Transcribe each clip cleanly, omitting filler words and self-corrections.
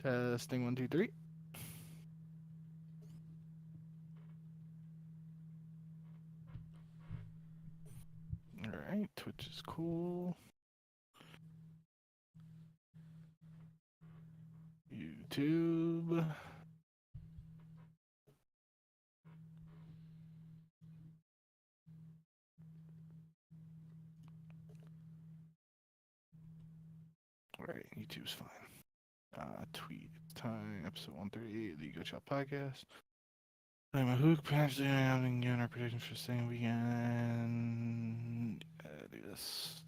Testing 1, 2, 3. All right, Twitch is cool. YouTube. All right, YouTube's fine. Tweet time, episode 138 of the Ego Chall Podcast. I'm a Huke, perhaps having given our predictions for second weekend. Do this.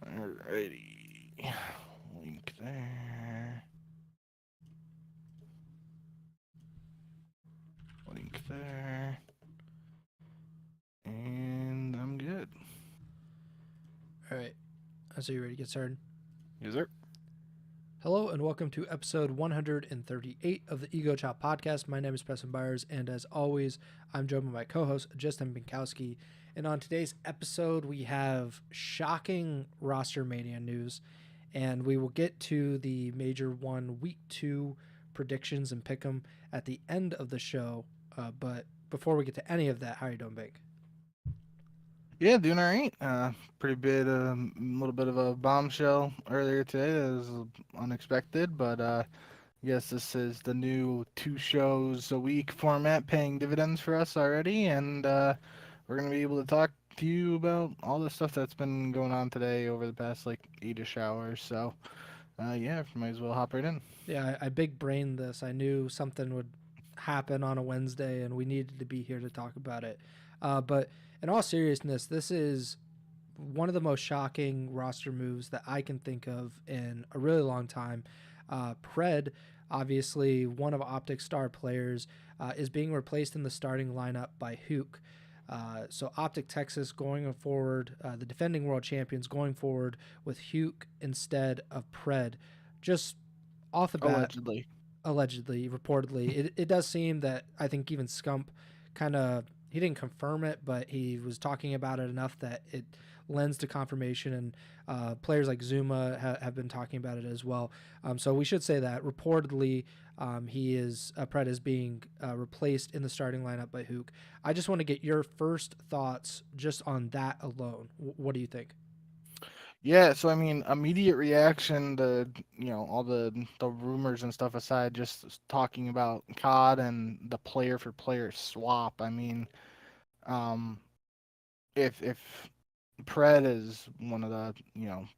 Alrighty. Link there. Link there. And I'm good. All right. So you ready to get started? Yes, sir. Hello and welcome to episode 138 of the Ego Chall Podcast. My name is Preston Byers, and as always, I'm joined by my co-host, Justin Binkowski. And on today's episode, we have shocking roster mania news, and we will get to the Major 1 Week 2 predictions and pick 'em at the end of the show. But before we get to any of that, how are you doing, Bink? Yeah, doing all right. Pretty bit, a little bit of a bombshell earlier today. That was unexpected, but I guess this is the new 2 shows a week format paying dividends for us already, and we're gonna be able to talk to you about all the stuff that's been going on today over the past like 8ish hours. So, yeah, might as well hop right in. Yeah, I big brained this. I knew something would happen on a Wednesday, and we needed to be here to talk about it. But in all seriousness, this is one of the most shocking roster moves that I can think of in a really long time. PRED, obviously one of OpTic star players, is being replaced in the starting lineup by Huke. So OpTic Texas going forward, the defending world champions going forward with Huke instead of PRED. Just off the bat, allegedly, reportedly, it does seem that I think even Scump kind of, he didn't confirm it, but he was talking about it enough that it lends to confirmation, and players like Zuma have been talking about it as well. So we should say that reportedly PRED is being replaced in the starting lineup by Huke. I just want to get your first thoughts just on that alone. What do you think? Yeah, so I mean, immediate reaction to all the rumors and stuff aside, just talking about COD and the player for player swap. I mean, um, if Pred is one of the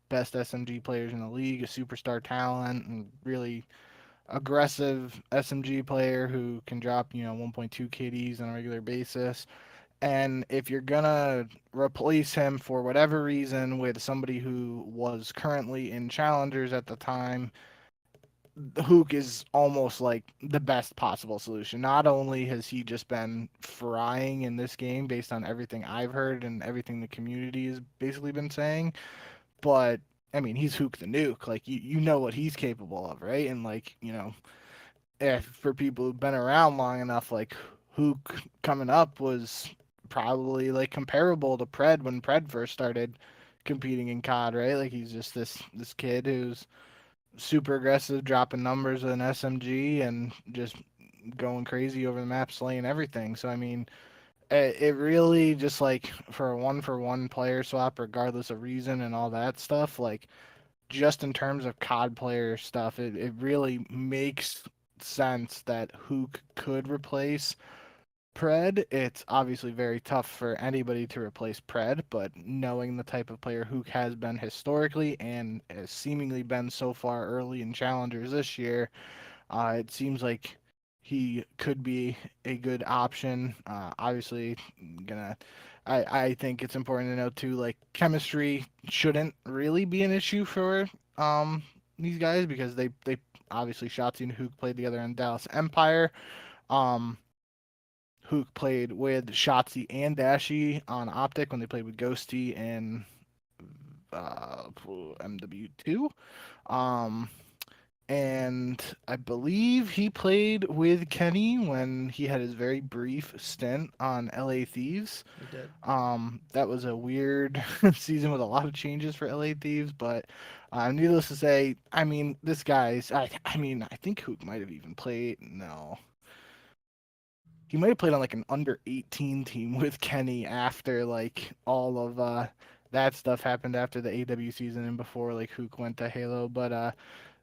best SMG players in the league, a superstar talent, and really aggressive SMG player who can drop 1.2 KDs on a regular basis. And if you're gonna replace him for whatever reason with somebody who was currently in challengers at the time, Hook is almost like the best possible solution. Not only has he just been frying in this game based on everything I've heard and everything the community has basically been saying, but I mean he's Hook the Nuke. Like you know what he's capable of, right? And like if for people who've been around long enough, like Hook coming up was probably like comparable to Pred when Pred first started competing in COD, right? Like he's just this kid who's super aggressive, dropping numbers with an SMG and just going crazy over the map, slaying everything. So I mean, it really just like for a one player swap, regardless of reason and all that stuff, like just in terms of COD player stuff, it really makes sense that Hook could replace Pred. It's obviously very tough for anybody to replace Pred, but knowing the type of player Hook has been historically and has seemingly been so far early in challengers this year, it seems like he could be a good option. Obviously, gonna. I think it's important to note too, like chemistry shouldn't really be an issue for these guys because they obviously Shotzi and Hook played together in Dallas Empire. Um, Huke played with Shotzi and Dashi on OpTic when they played with Ghosty and MW2. Um, and I believe he played with Kenny when he had his very brief stint on LA Thieves. He did. That was a weird season with a lot of changes for LA Thieves, but needless to say, I mean, this guy's. I mean, I think Hook might have even played. No, he might have played on like an under 18 team with Kenny after like all of that stuff happened after the AW season and before like Hook went to Halo. But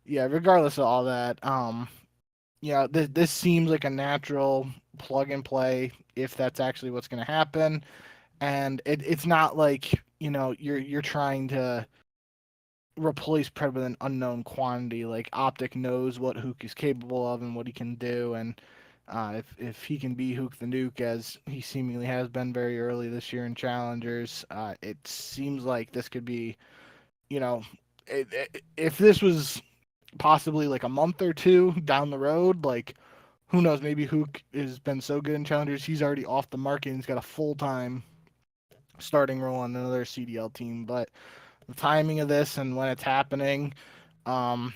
yeah, regardless of all that, yeah, this seems like a natural plug and play if that's actually what's going to happen. And it's not like you're trying to replace PRED with an unknown quantity. Like OpTic knows what Huke is capable of and what he can do, and if he can be Huke the Nuke as he seemingly has been very early this year in Challengers, it seems like this could be, you know, if this was possibly like a month or two down the road, like who knows, maybe Huke has been so good in Challengers he's already off the market and he's got a full time starting role on another CDL team. But the timing of this and when it's happening, um,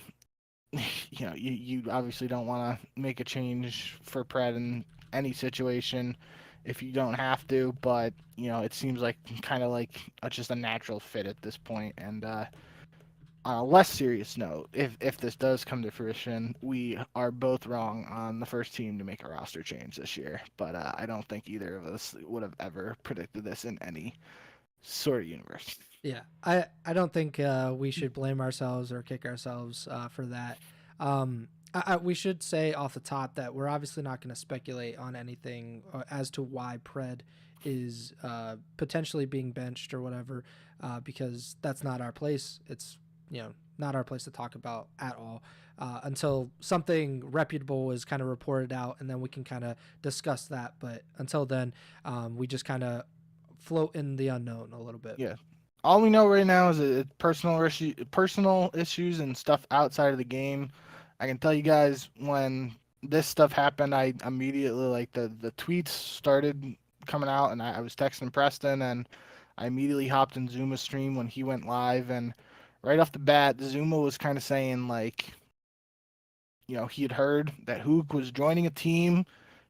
you obviously don't want to make a change for PRED in any situation if you don't have to. But it seems like kind of like just a natural fit at this point. And on a less serious note, if this does come to fruition, we are both wrong on the first team to make a roster change this year. But I don't think either of us would have ever predicted this in any sort of universe. Yeah, I don't think we should blame ourselves or kick ourselves for that. We should say off the top that we're obviously not going to speculate on anything as to why Pred is potentially being benched or whatever, because that's not our place. It's not our place to talk about at all until something reputable is kind of reported out, and then we can kind of discuss that. But until then, we just kind of float in the unknown a little bit. Yeah. All we know right now is personal issues and stuff outside of the game. I can tell you guys when this stuff happened, I immediately like the tweets started coming out, and I was texting Preston, and I immediately hopped in Zuma's stream when he went live, and right off the bat, Zuma was kind of saying like, he had heard that Hook was joining a team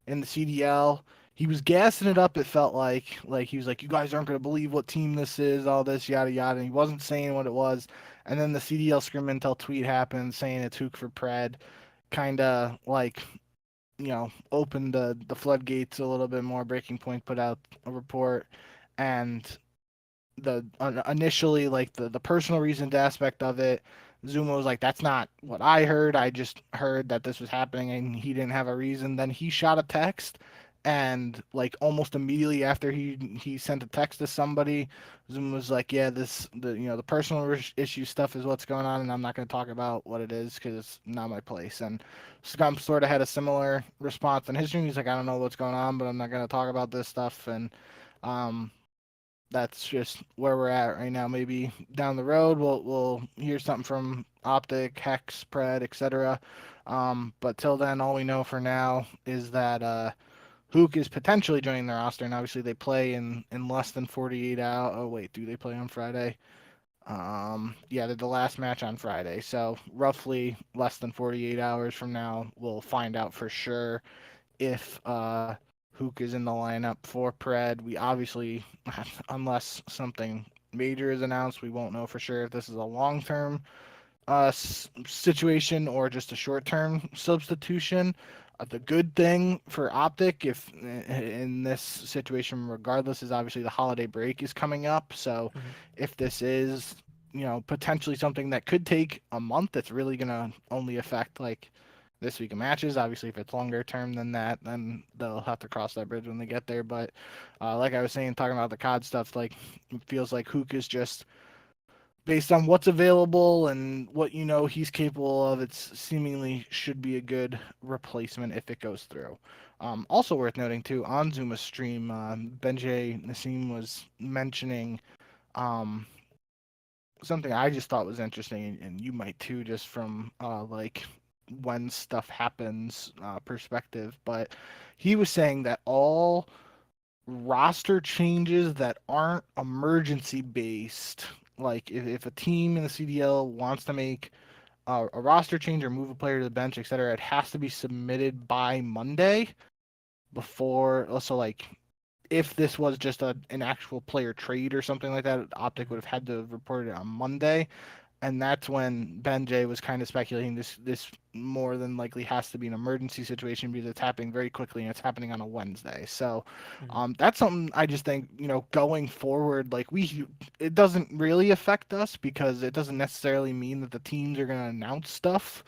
in the CDL. He was gassing it up. It felt like he was like, "You guys aren't gonna believe what team this is, all this yada yada." And he wasn't saying what it was. And then the CDL Scrim Intel tweet happened saying it's Hook for Pred, kind of like opened the floodgates a little bit more. Breaking Point put out a report, and the initially like the personal reasons aspect of it, Zuma was like, that's not what I heard. I just heard that this was happening and he didn't have a reason. Then he shot a text, and like almost immediately after he sent a text to somebody, Zuma was like, yeah, the personal issue stuff is what's going on, and I'm not going to talk about what it is because it's not my place. And Scum sort of had a similar response in his stream. He's like, I don't know what's going on, but I'm not going to talk about this stuff. And um that's just where we're at right now. Maybe down the road we'll hear something from OpTic, Hex, Pred, etc. But till then, all we know for now is that Huke is potentially joining the roster, and obviously they play in less than 48 hours. Oh wait, do they play on Friday? Yeah, they're the last match on Friday, so roughly less than 48 hours from now, we'll find out for sure if Huke is in the lineup for Pred. We obviously, unless something major is announced, we won't know for sure if this is a long-term situation or just a short-term substitution. The good thing for OpTic, if in this situation, regardless, is obviously the holiday break is coming up. So, Mhm. if this is, potentially something that could take a month, it's really gonna only affect like this week of matches. Obviously, if it's longer term than that, then they'll have to cross that bridge when they get there. But like I was saying, talking about the COD stuff, like it feels like Hook is just based on what's available and what he's capable of. It's seemingly should be a good replacement if it goes through. Also worth noting too, on Zuma's stream, Benjay Nassim was mentioning um, something I just thought was interesting, and you might too, just from like when stuff happens perspective, but he was saying that all roster changes that aren't emergency based, like if a team in the CDL wants to make a roster change or move a player to the bench, etc., it has to be submitted by Monday before. Also, like if this was just an actual player trade or something like that, OpTic would have had to have reported it on Monday. And that's when Ben J was kind of speculating this more than likely has to be an emergency situation because it's happening very quickly and it's happening on a Wednesday. So Mhm. that's something I just think, going forward, like it doesn't really affect us because it doesn't necessarily mean that the teams are going to announce stuff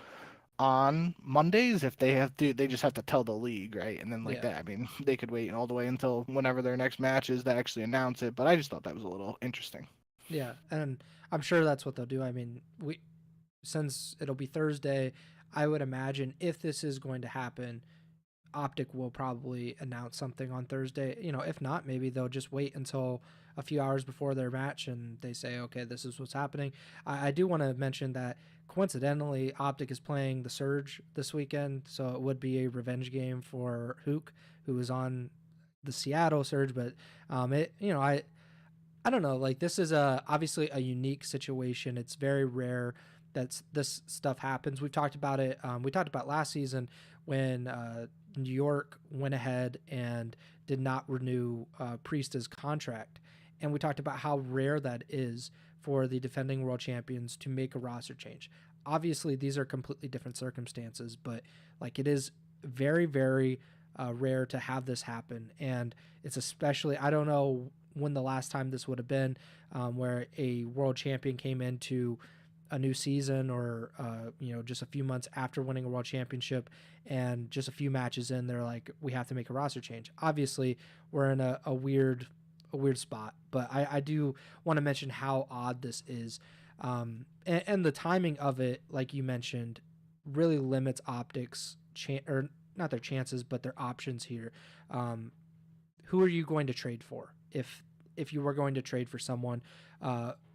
on Mondays. If they have to, they just have to tell the league, right? And then like Yeah. that, I mean, they could wait all the way until whenever their next match is to actually announce it. But I just thought that was a little interesting. Yeah, and I'm sure that's what they'll do. I mean, we since it'll be Thursday, I would imagine if this is going to happen, OpTic will probably announce something on Thursday. If not, maybe they'll just wait until a few hours before their match and they say, okay, this is what's happening. I do want to mention that coincidentally, OpTic is playing the Surge this weekend, so it would be a revenge game for Huke, who is on the Seattle Surge. But I don't know. Like this is obviously a unique situation. It's very rare that this stuff happens. We've talked about it. We talked about last season when New York went ahead and did not renew Priest's contract, and we talked about how rare that is for the defending world champions to make a roster change. Obviously, these are completely different circumstances, but like it is very, very rare to have this happen, and it's especially I don't know when the last time this would have been, where a world champion came into a new season or just a few months after winning a world championship and just a few matches in they're like we have to make a roster change. Obviously we're in a weird spot, but I do want to mention how odd this is, and the timing of it, like you mentioned, really limits OpTic's or not their chances but their options here. Who are you going to trade for if you were going to trade for someone?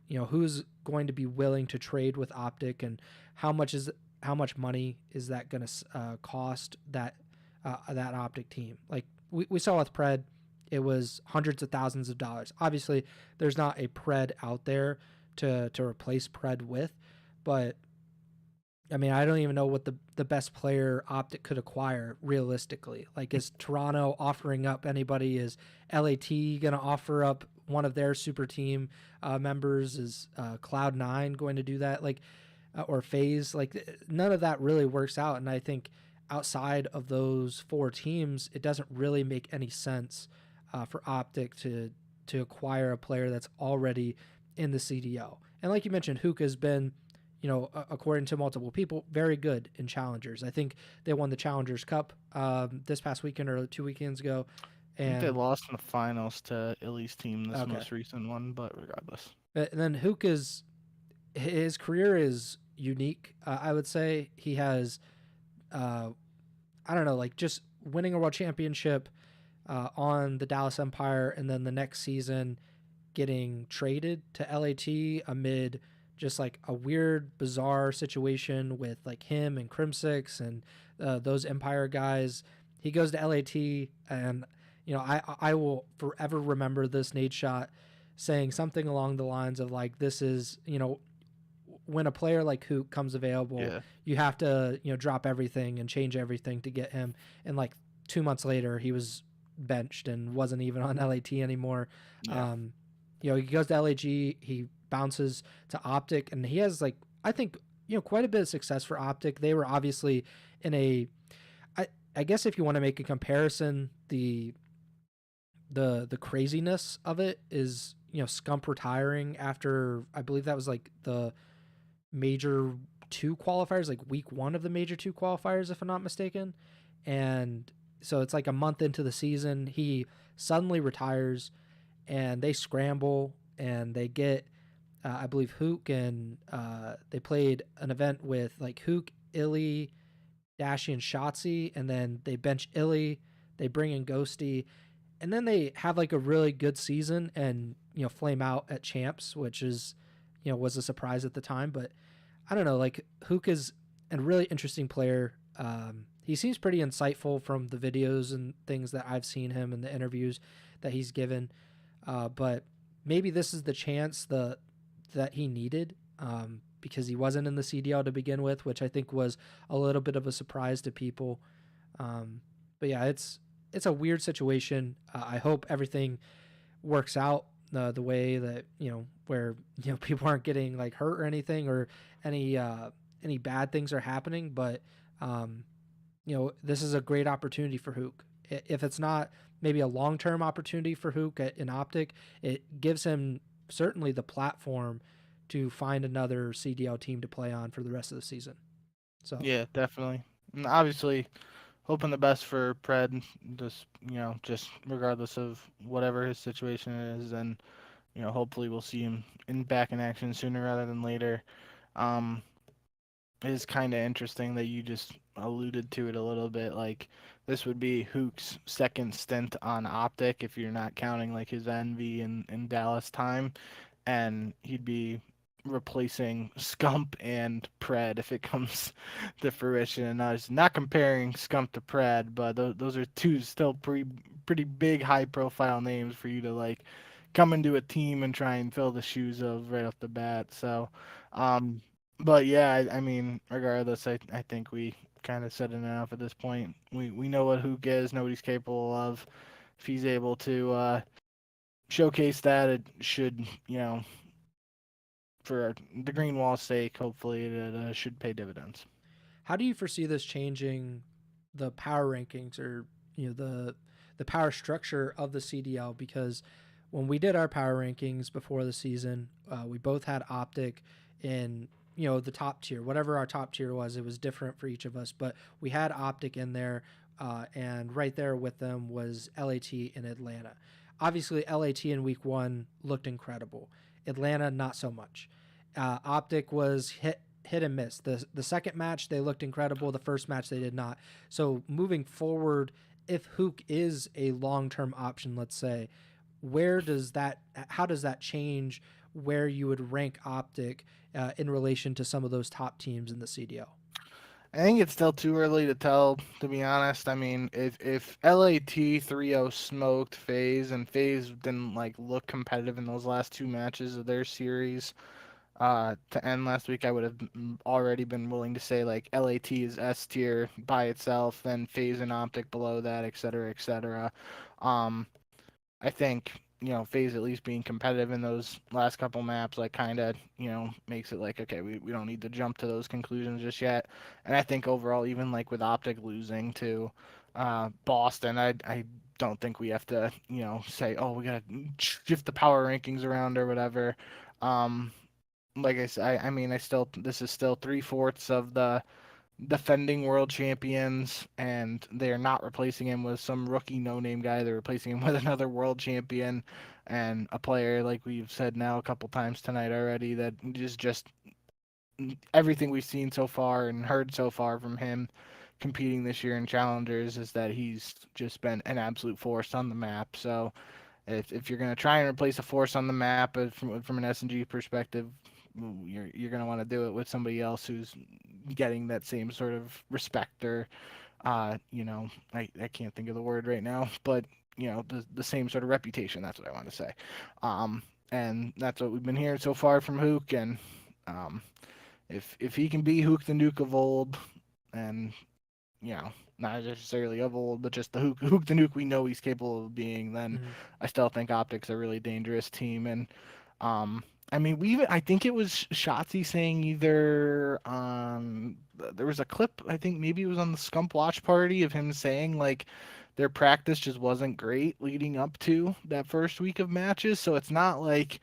Who's going to be willing to trade with OpTic, and how much money is that going to cost that OpTic team? Like we saw with PRED, it was hundreds of thousands of dollars. Obviously, there's not a PRED out there to replace PRED with, but I mean, I don't even know what the best player OpTic could acquire realistically. Like, is Toronto offering up anybody? Is LAT going to offer up one of their super team members? Is Cloud9 going to do that? Like, or FaZe? Like, none of that really works out. And I think outside of those four teams, it doesn't really make any sense for OpTic to acquire a player that's already in the CDL. And like you mentioned, Huke has been, according to multiple people, very good in challengers. I think they won the Challengers Cup this past weekend or 2 weekends ago. I think they And lost in the finals to Illy's team, this okay, most recent one, but regardless. and then Huke his career is unique. I would say he has, I don't know, like just winning a world championship on the Dallas Empire, and then the next season getting traded to LAT amid just like a weird, bizarre situation with like him and Crimsix and those Empire guys. He goes to LAT, and I will forever remember this Nate shot saying something along the lines of like, this is when a player like Huke comes available, Yeah. you have to drop everything and change everything to get him. And like 2 months later, he was benched and wasn't even on LAT anymore. Yeah. Um, he goes to LAG, he bounces to OpTic, and he has like I think quite a bit of success for OpTic. They were obviously in I guess if you want to make a comparison, the craziness of it is Scump retiring after I believe that was like the major two qualifiers, like week one of the major two qualifiers, if I'm not mistaken. And so it's like a month into the season, he suddenly retires, and they scramble and they get, I believe, Huke, and they played an event with like Huke, Illy, Dashy, and Shotzi, and then they bench Illy, they bring in Ghosty, and then they have like a really good season and flame out at champs, which is was a surprise at the time. But I don't know, like Huke is and really interesting player. He seems pretty insightful from the videos and things that I've seen him in the interviews that he's given. But maybe this is the chance that he needed, because he wasn't in the CDL to begin with, which I think was a little bit of a surprise to people. But yeah, it's a weird situation. I hope everything works out the way that, where people aren't getting like hurt or anything, or any bad things are happening. But this is a great opportunity for Huke. If it's not maybe a long-term opportunity for Huke in OpTic, it gives him certainly the platform to find another CDL team to play on for the rest of the season. So Yeah, definitely. And obviously, hoping the best for Pred. Just regardless of whatever his situation is, and hopefully we'll see him back in action sooner rather than later. Um, it is kind of interesting that you just alluded to it a little bit. Like, this would be Hook's second stint on OpTic if you're not counting like his Envy and Dallas time, and he'd be replacing Scump and Pred if it comes to fruition. And I was not comparing Scump to Pred, but those are two still pretty big, high profile names for you to like come into a team and try and fill the shoes of right off the bat. So, um, but yeah, I mean, regardless, I think we kind of said it enough at this point. We know what Hook is, know what he's capable of. If he's able to showcase that, it should, for the green wall's sake, hopefully it should pay dividends. how do you foresee this changing the power rankings, or the power structure of the CDL? Because when we did our power rankings before the season, we both had OpTic in the top tier, whatever our top tier was. It was different for each of us, but we had OpTic in there, and right there with them was LAT in Atlanta. Obviously, LAT in week one looked incredible. Atlanta, not so much. OpTic was hit and miss. The second match they looked incredible. The first match they did not. So moving forward, if Huke is a long term option, let's say, how does that change where you would rank OpTic in relation to some of those top teams in the CDL? I think it's still too early to tell, to be honest. I mean, if LAT 3-0 smoked FaZe and FaZe didn't like look competitive in those last two matches of their series to end last week, I would have already been willing to say like LAT is S tier by itself, then FaZe and OpTic below that, et cetera, et cetera. Um, I think FaZe at least being competitive in those last couple maps like kind of makes it like, okay, we don't need to jump to those conclusions just yet. And I think overall, even like with OpTic losing to Boston, I don't think we have to say, oh, we gotta shift the power rankings around or whatever. Um, like I said, I mean, this is still 3/4 of the defending world champions, and they are not replacing him with some rookie no-name guy. They're replacing him with another world champion and a player, like we've said now a couple times tonight already, that is just everything we've seen so far and heard so far from him competing this year in challengers is that he's just been an absolute force on the map. So if you're going to try and replace a force on the map from an S&G perspective, you're going to want to do it with somebody else who's getting that same sort of respect, or I can't think of the word right now, but the same sort of reputation. That's what I want to say. And that's what we've been hearing so far from Huke. And if he can be Huke the Nuke of old, and not necessarily of old, but just the Huke the Nuke we know he's capable of being, then Mm-hmm. I still think OpTic's a really dangerous team. And I mean, I think it was Shotzi saying either there was a clip, I think maybe it was on the Scump Watch Party, of him saying like their practice just wasn't great leading up to that first week of matches. So it's not like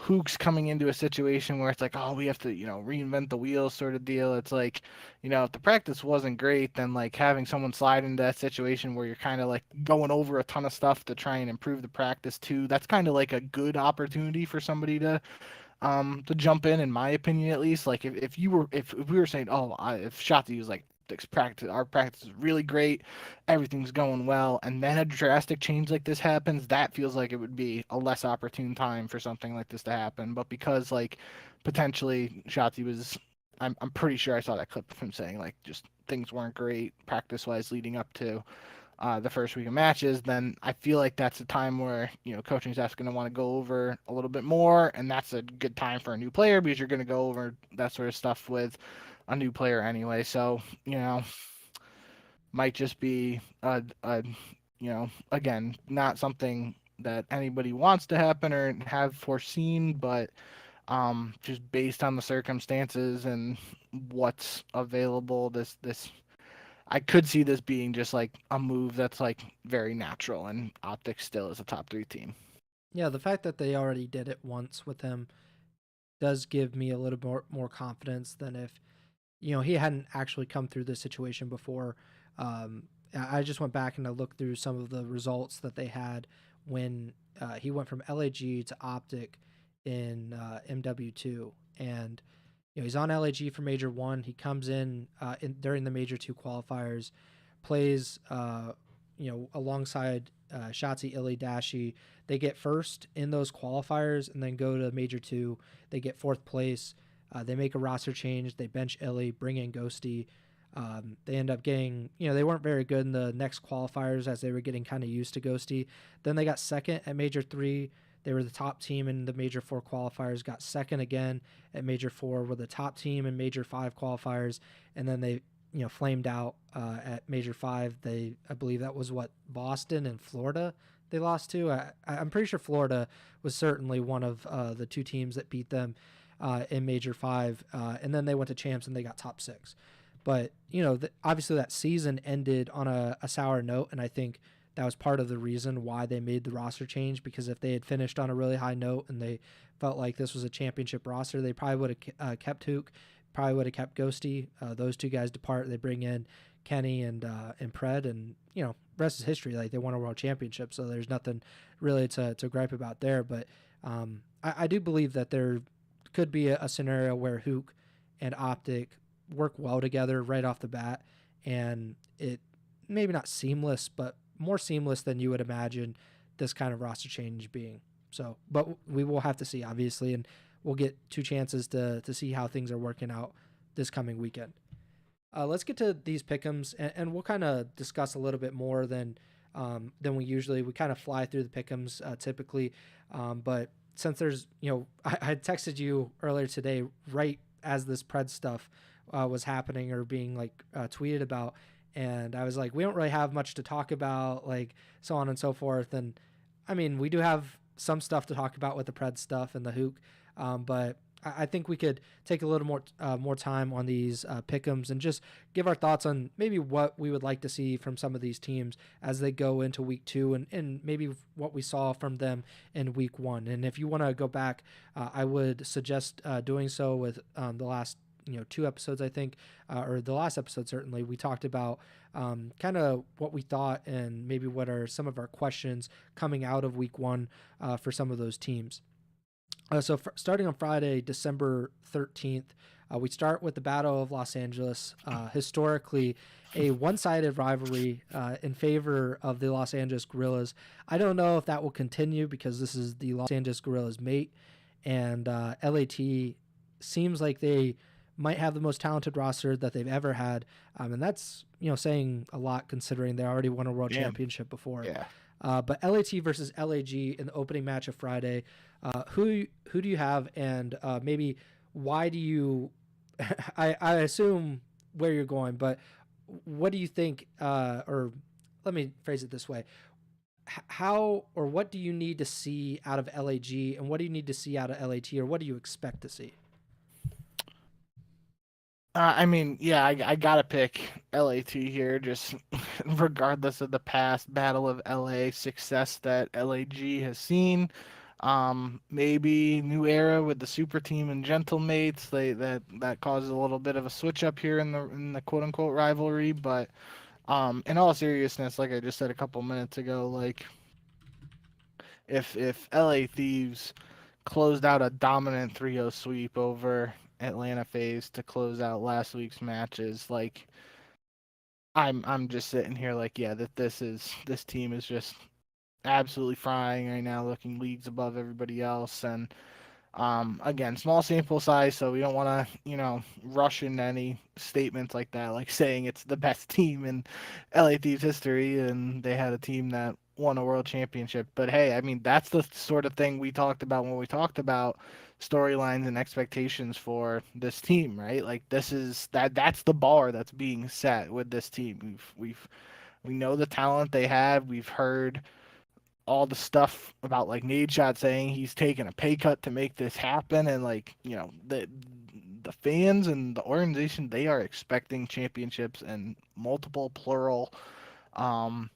Hook's coming into a situation where it's like, oh, we have to, reinvent the wheel sort of deal. It's like, if the practice wasn't great, then like having someone slide into that situation where you're kind of like going over a ton of stuff to try and improve the practice too, that's kind of like a good opportunity for somebody to jump in my opinion, at least. Like if we were saying, oh, if Shotzi was like, our practice is really great, everything's going well, and then a drastic change like this happens, that feels like it would be a less opportune time for something like this to happen. But because like potentially Shotzi was I'm pretty sure I saw that clip of him saying like just things weren't great practice wise leading up to the first week of matches. Then I feel like that's a time where coaching staff's going to want to go over a little bit more, and that's a good time for a new player because you're going to go over that sort of stuff with a new player anyway. So might just be again not something that anybody wants to happen or have foreseen, but just based on the circumstances and what's available, this I could see this being just like a move that's like very natural, and OpTic still is a top 3 team. Yeah, the fact that they already did it once with him does give me a little more confidence than if he hadn't actually come through this situation before. I just went back and I looked through some of the results that they had when he went from LAG to OpTic in MW2, and he's on LAG for Major One. He comes in during the Major Two qualifiers, plays alongside Shotzi, Illy, Dashi. They get first in those qualifiers and then go to Major Two. They get fourth place. They make a roster change. They bench Illy, bring in Ghosty. They end up getting, they weren't very good in the next qualifiers as they were getting kind of used to Ghosty. Then they got second at Major 3. They were the top team in the Major 4 qualifiers, got second again at Major 4, were the top team in Major 5 qualifiers, and then they, flamed out at Major 5. I believe that was Boston and Florida they lost to. I'm pretty sure Florida was certainly one of the two teams that beat them in Major 5, and then they went to champs and they got top 6. But, obviously that season ended on a sour note, and I think that was part of the reason why they made the roster change, because if they had finished on a really high note and they felt like this was a championship roster, they probably would have kept Huke, probably would have kept Ghosty. Those two guys depart. They bring in Kenny and PRED, and, rest is history. Like, they won a world championship, so there's nothing really to gripe about there. But I do believe that there could be a scenario where Huke and OpTic work well together right off the bat, and it maybe not seamless, but more seamless than you would imagine this kind of roster change being. So, but we will have to see, obviously, and we'll get 2 chances to see how things are working out this coming weekend. Let's get to these pick'ems, and we'll kind of discuss a little bit more than we usually. We kind of fly through the pick'ems typically, but since there's, I texted you earlier today right as this PRED stuff was happening or being tweeted about, and I was like, we don't really have much to talk about, like so on and so forth. And I mean, we do have some stuff to talk about with the PRED stuff and the Huke, but I think we could take a little more time on these pick'ems and just give our thoughts on maybe what we would like to see from some of these teams as they go into week 2, and maybe what we saw from them in week 1. And if you want to go back, I would suggest doing so with the last 2 episodes, I think, or the last episode, certainly. We talked about kind of what we thought and maybe what are some of our questions coming out of week 1 for some of those teams. Starting on Friday, December 13th, we start with the Battle of Los Angeles. Historically, a one-sided rivalry in favor of the Los Angeles Guerrillas. I don't know if that will continue because this is the Los Angeles Guerrillas mate, and LAT seems like they might have the most talented roster that they've ever had, and that's saying a lot considering they already won a world championship before. Yeah. But LAT versus LAG in the opening match of Friday. Who do you have, and maybe why do you? I assume where you're going, but what do you think? Or let me phrase it this way: how or what do you need to see out of LAG, and what do you need to see out of LAT, or what do you expect to see? I mean, yeah, I gotta pick LAT here, just regardless of the past Battle of LA success that LAG has seen. Maybe new era with the super team and gentlemates. That causes a little bit of a switch up here in the quote unquote rivalry. But in all seriousness, like I just said a couple minutes ago, like if LA Thieves closed out a dominant 3-0 sweep over Atlanta FaZe to close out last week's matches, like I'm just sitting here like, yeah, this team is just absolutely frying right now, looking leagues above everybody else. And Again, small sample size, so we don't want to, rush into any statements like that, like saying it's the best team in LA Thieves history and they had a team that won a world championship. But hey, I mean, that's the sort of thing we talked about when we talked about storylines and expectations for this team, right? Like that's the bar that's being set with this team. We know the talent they have. We've heard all the stuff about like Nadeshot saying he's taking a pay cut to make this happen, and like the fans and the organization, they are expecting championships and multiple plural. Um,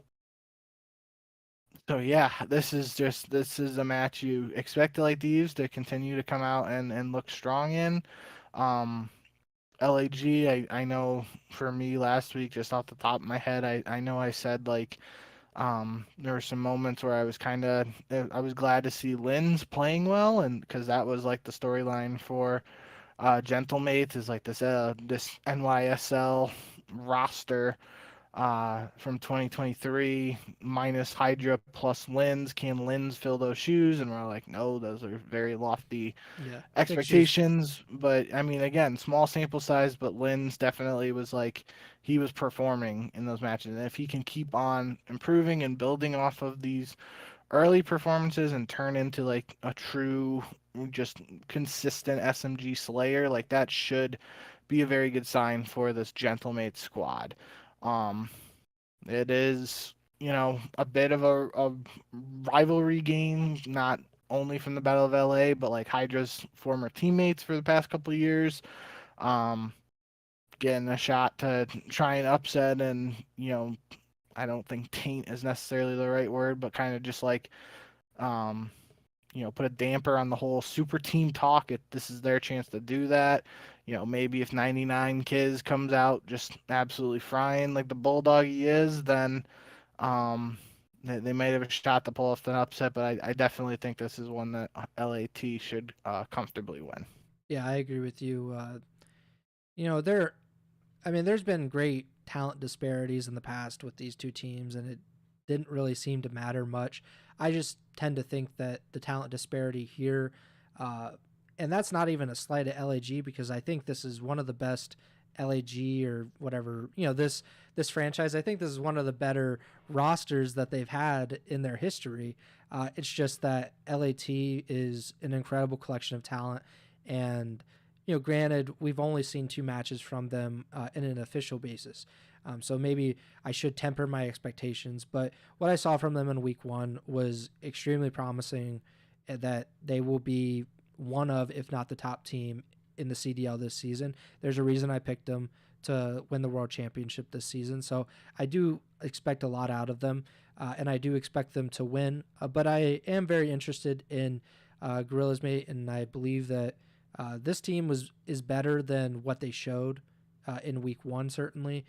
so yeah, this is a match you expect like these to continue to come out and look strong in. Um, LAG, I know for me last week, just off the top of my head, I know I said like there were some moments where I was I was glad to see Lynn's playing well, and because that was like the storyline for Gentlemates is like this NYSL roster from 2023 minus Hydra plus Lynn's. Can Lynn's fill those shoes? And we're like, no, those are very lofty Yeah, big shoes. expectations. But I mean, again, small sample size, but Lynn's definitely was like he was performing in those matches. And if he can keep on improving and building off of these early performances and turn into like a true, just consistent SMG slayer, like that should be a very good sign for this Gentlemate squad. Um, it is, a bit of a rivalry game, not only from the Battle of LA, but like Hydra's former teammates for the past couple of years. Um, Getting a shot to try and upset and, I don't think taint is necessarily the right word, but kind of just like, um, put a damper on the whole super team talk. This is their chance to do that. Maybe if 99 Kids comes out just absolutely frying like the bulldog he is, then they might have a shot to pull off an upset, but I definitely think this is one that LAT should comfortably win. Yeah, I agree with you. You know, there. I mean, there's been great talent disparities in the past with these two teams, and it didn't really seem to matter much. I just tend to think that the talent disparity here, uh, and that's not even a slight at LAG because I think this is one of the best LAG or whatever this franchise. I think this is one of the better rosters that they've had in their history. It's just that LAT is an incredible collection of talent, and granted, we've only seen two matches from them in an official basis. So maybe I should temper my expectations. But what I saw from them in week one was extremely promising that they will be one of, if not the top team in the CDL this season. There's a reason I picked them to win the world championship this season. So I do expect a lot out of them, and I do expect them to win. But I am very interested in Gorilla's Mate, and I believe that this team is better than what they showed in week one. Certainly,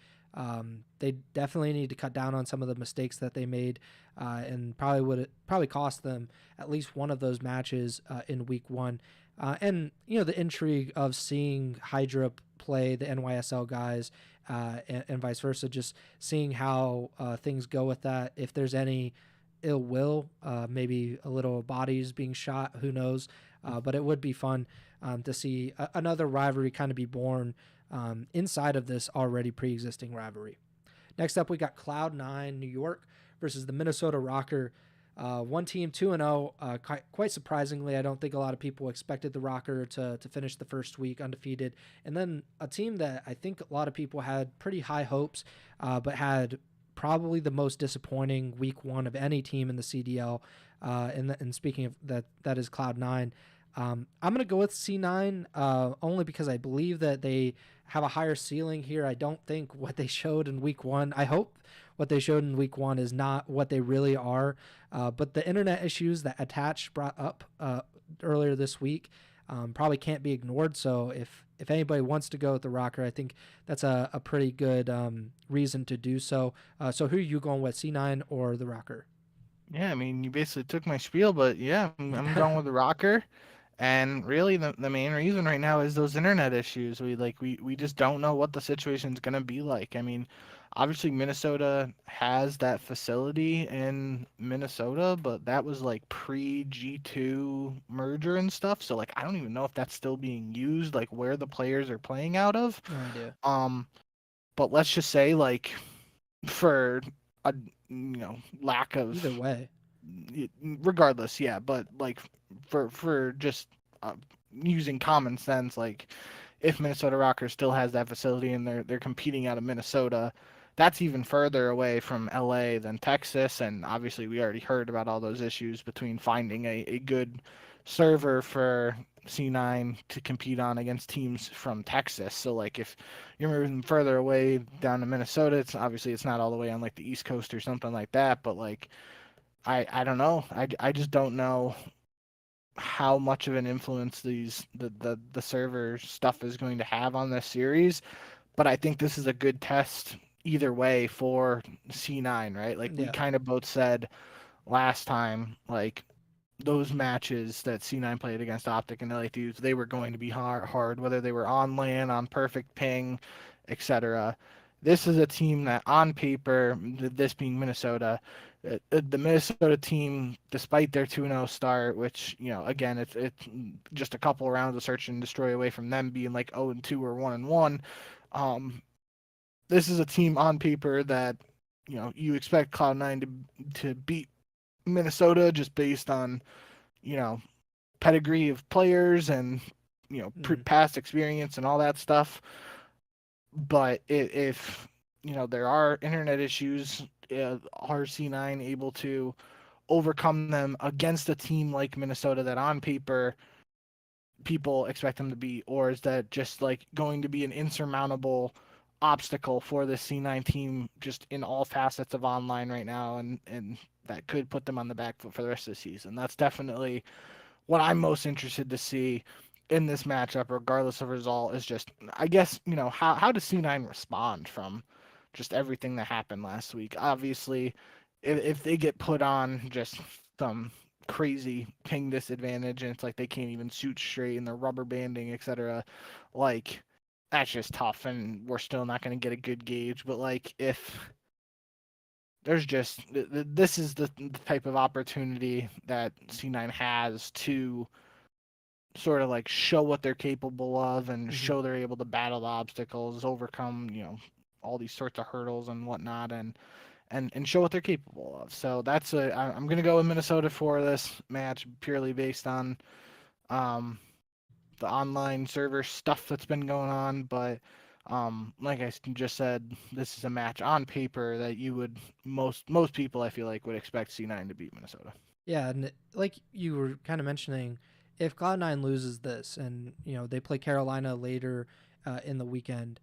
they definitely need to cut down on some of the mistakes that they made, and probably cost them at least one of those matches in week one. And the intrigue of seeing Hydra play the NYSL guys, and vice versa, just seeing how things go with that. If there's any ill will, maybe a little bodies being shot, who knows? But it would be fun to see another rivalry kind of be born inside of this already pre-existing rivalry. Next up, we got Cloud9 New York versus the Minnesota Rocker. One team 2-0. Quite surprisingly, I don't think a lot of people expected the Rocker to finish the first week undefeated. And then a team that I think a lot of people had pretty high hopes, but had probably the most disappointing week one of any team in the CDL. And speaking of that, that is Cloud9. I'm going to go with C9 only because I believe that they have a higher ceiling here. I don't think what they showed in week one, I hope what they showed in week one is not what they really are. But the internet issues that Attach brought up earlier this week probably can't be ignored. So if anybody wants to go with the Rocker, I think that's a pretty good reason to do so. So who are you going with, C9 or the Rocker? Yeah, I mean, you basically took my spiel, but yeah, I'm going with the Rocker. And really, the main reason right now is those internet issues. We just don't know what the situation's gonna be like. I mean, Obviously, Minnesota has that facility in Minnesota, but that was like pre G2 merger and stuff. So like, I don't even know if that's still being used, like where the players are playing out of. No idea. Um, but let's just say like for a lack Either of way. regardless, yeah, but like for just uh, using common sense, like if Minnesota Rockers still has that facility and they're competing out of Minnesota, that's even further away from LA than Texas. And obviously, we already heard about all those issues between finding a good server for C9 to compete on against teams from Texas. So like if you're moving further away down to Minnesota, it's not all the way on like the East Coast or something like that, but like I don't know. I just don't know how much of an influence the server stuff is going to have on this series, but I think this is a good test either way for C9, right? Like we Yeah. kind of both said last time, like those matches that C9 played against OpTic and LA Dudes, they were going to be hard, whether they were on LAN, on perfect ping, etc. This is a team that, on paper, this being Minnesota, the Minnesota team, despite their 2-0 start, which, again, it's just a couple of rounds of search and destroy away from them being like 0-2 or 1-1. Um, this is a team on paper that, you expect Cloud9 to beat Minnesota just based on, you know, pedigree of players and Mm-hmm. past experience and all that stuff. But if there are internet issues, RC9 able to overcome them against a team like Minnesota that on paper people expect them to be, or is that just like going to be an insurmountable obstacle for the C9 team just in all facets of online right now, and that could put them on the back foot for the rest of the season? That's definitely what I'm most interested to see in this matchup, regardless of result, is just, I guess, how does C9 respond from just everything that happened last week? Obviously, if they get put on just some crazy ping disadvantage and it's like they can't even shoot straight and they're rubber banding, etc., like that's just tough and we're still not going to get a good gauge. But like if there's just this is the type of opportunity that C9 has to sort of like show what they're capable of and Mm-hmm. show they're able to battle the obstacles, overcome, all these sorts of hurdles and whatnot, and show what they're capable of. So I'm gonna go with Minnesota for this match purely based on um, the online server stuff that's been going on, but like I just said, this is a match on paper that you would most people I feel like would expect C9 to beat Minnesota. Yeah, and like you were kind of mentioning, if Cloud9 loses this and they play Carolina later in the weekend,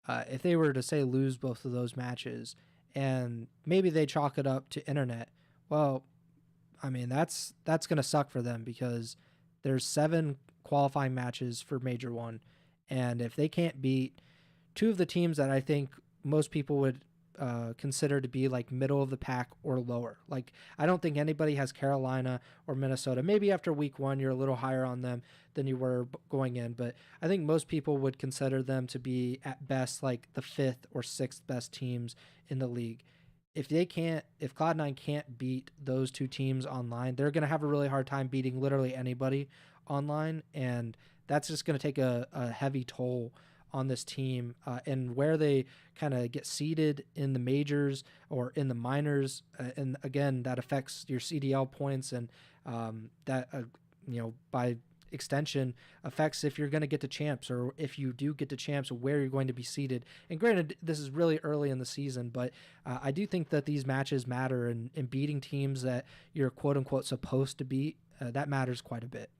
if they were to say lose both of those matches and maybe they chalk it up to internet, well, I mean that's gonna suck for them because there's 7 qualifying matches for Major One, and if they can't beat two of the teams that I think most people would consider to be like middle of the pack or lower. Like I don't think anybody has Carolina or Minnesota. Maybe after week one you're a little higher on them than you were going in, but I think most people would consider them to be at best like the 5th or 6th best teams in the league. If Cloud9 can't beat those two teams online, they're going to have a really hard time beating literally anybody online, and that's just going to take a heavy toll on this team, and where they kind of get seeded in the majors or in the minors. And again, that affects your CDL points, and that, by extension, affects if you're going to get to champs, or if you do get to champs, where you're going to be seeded. And granted, this is really early in the season, but I do think that these matches matter, and beating teams that you're quote unquote supposed to beat, that matters quite a bit.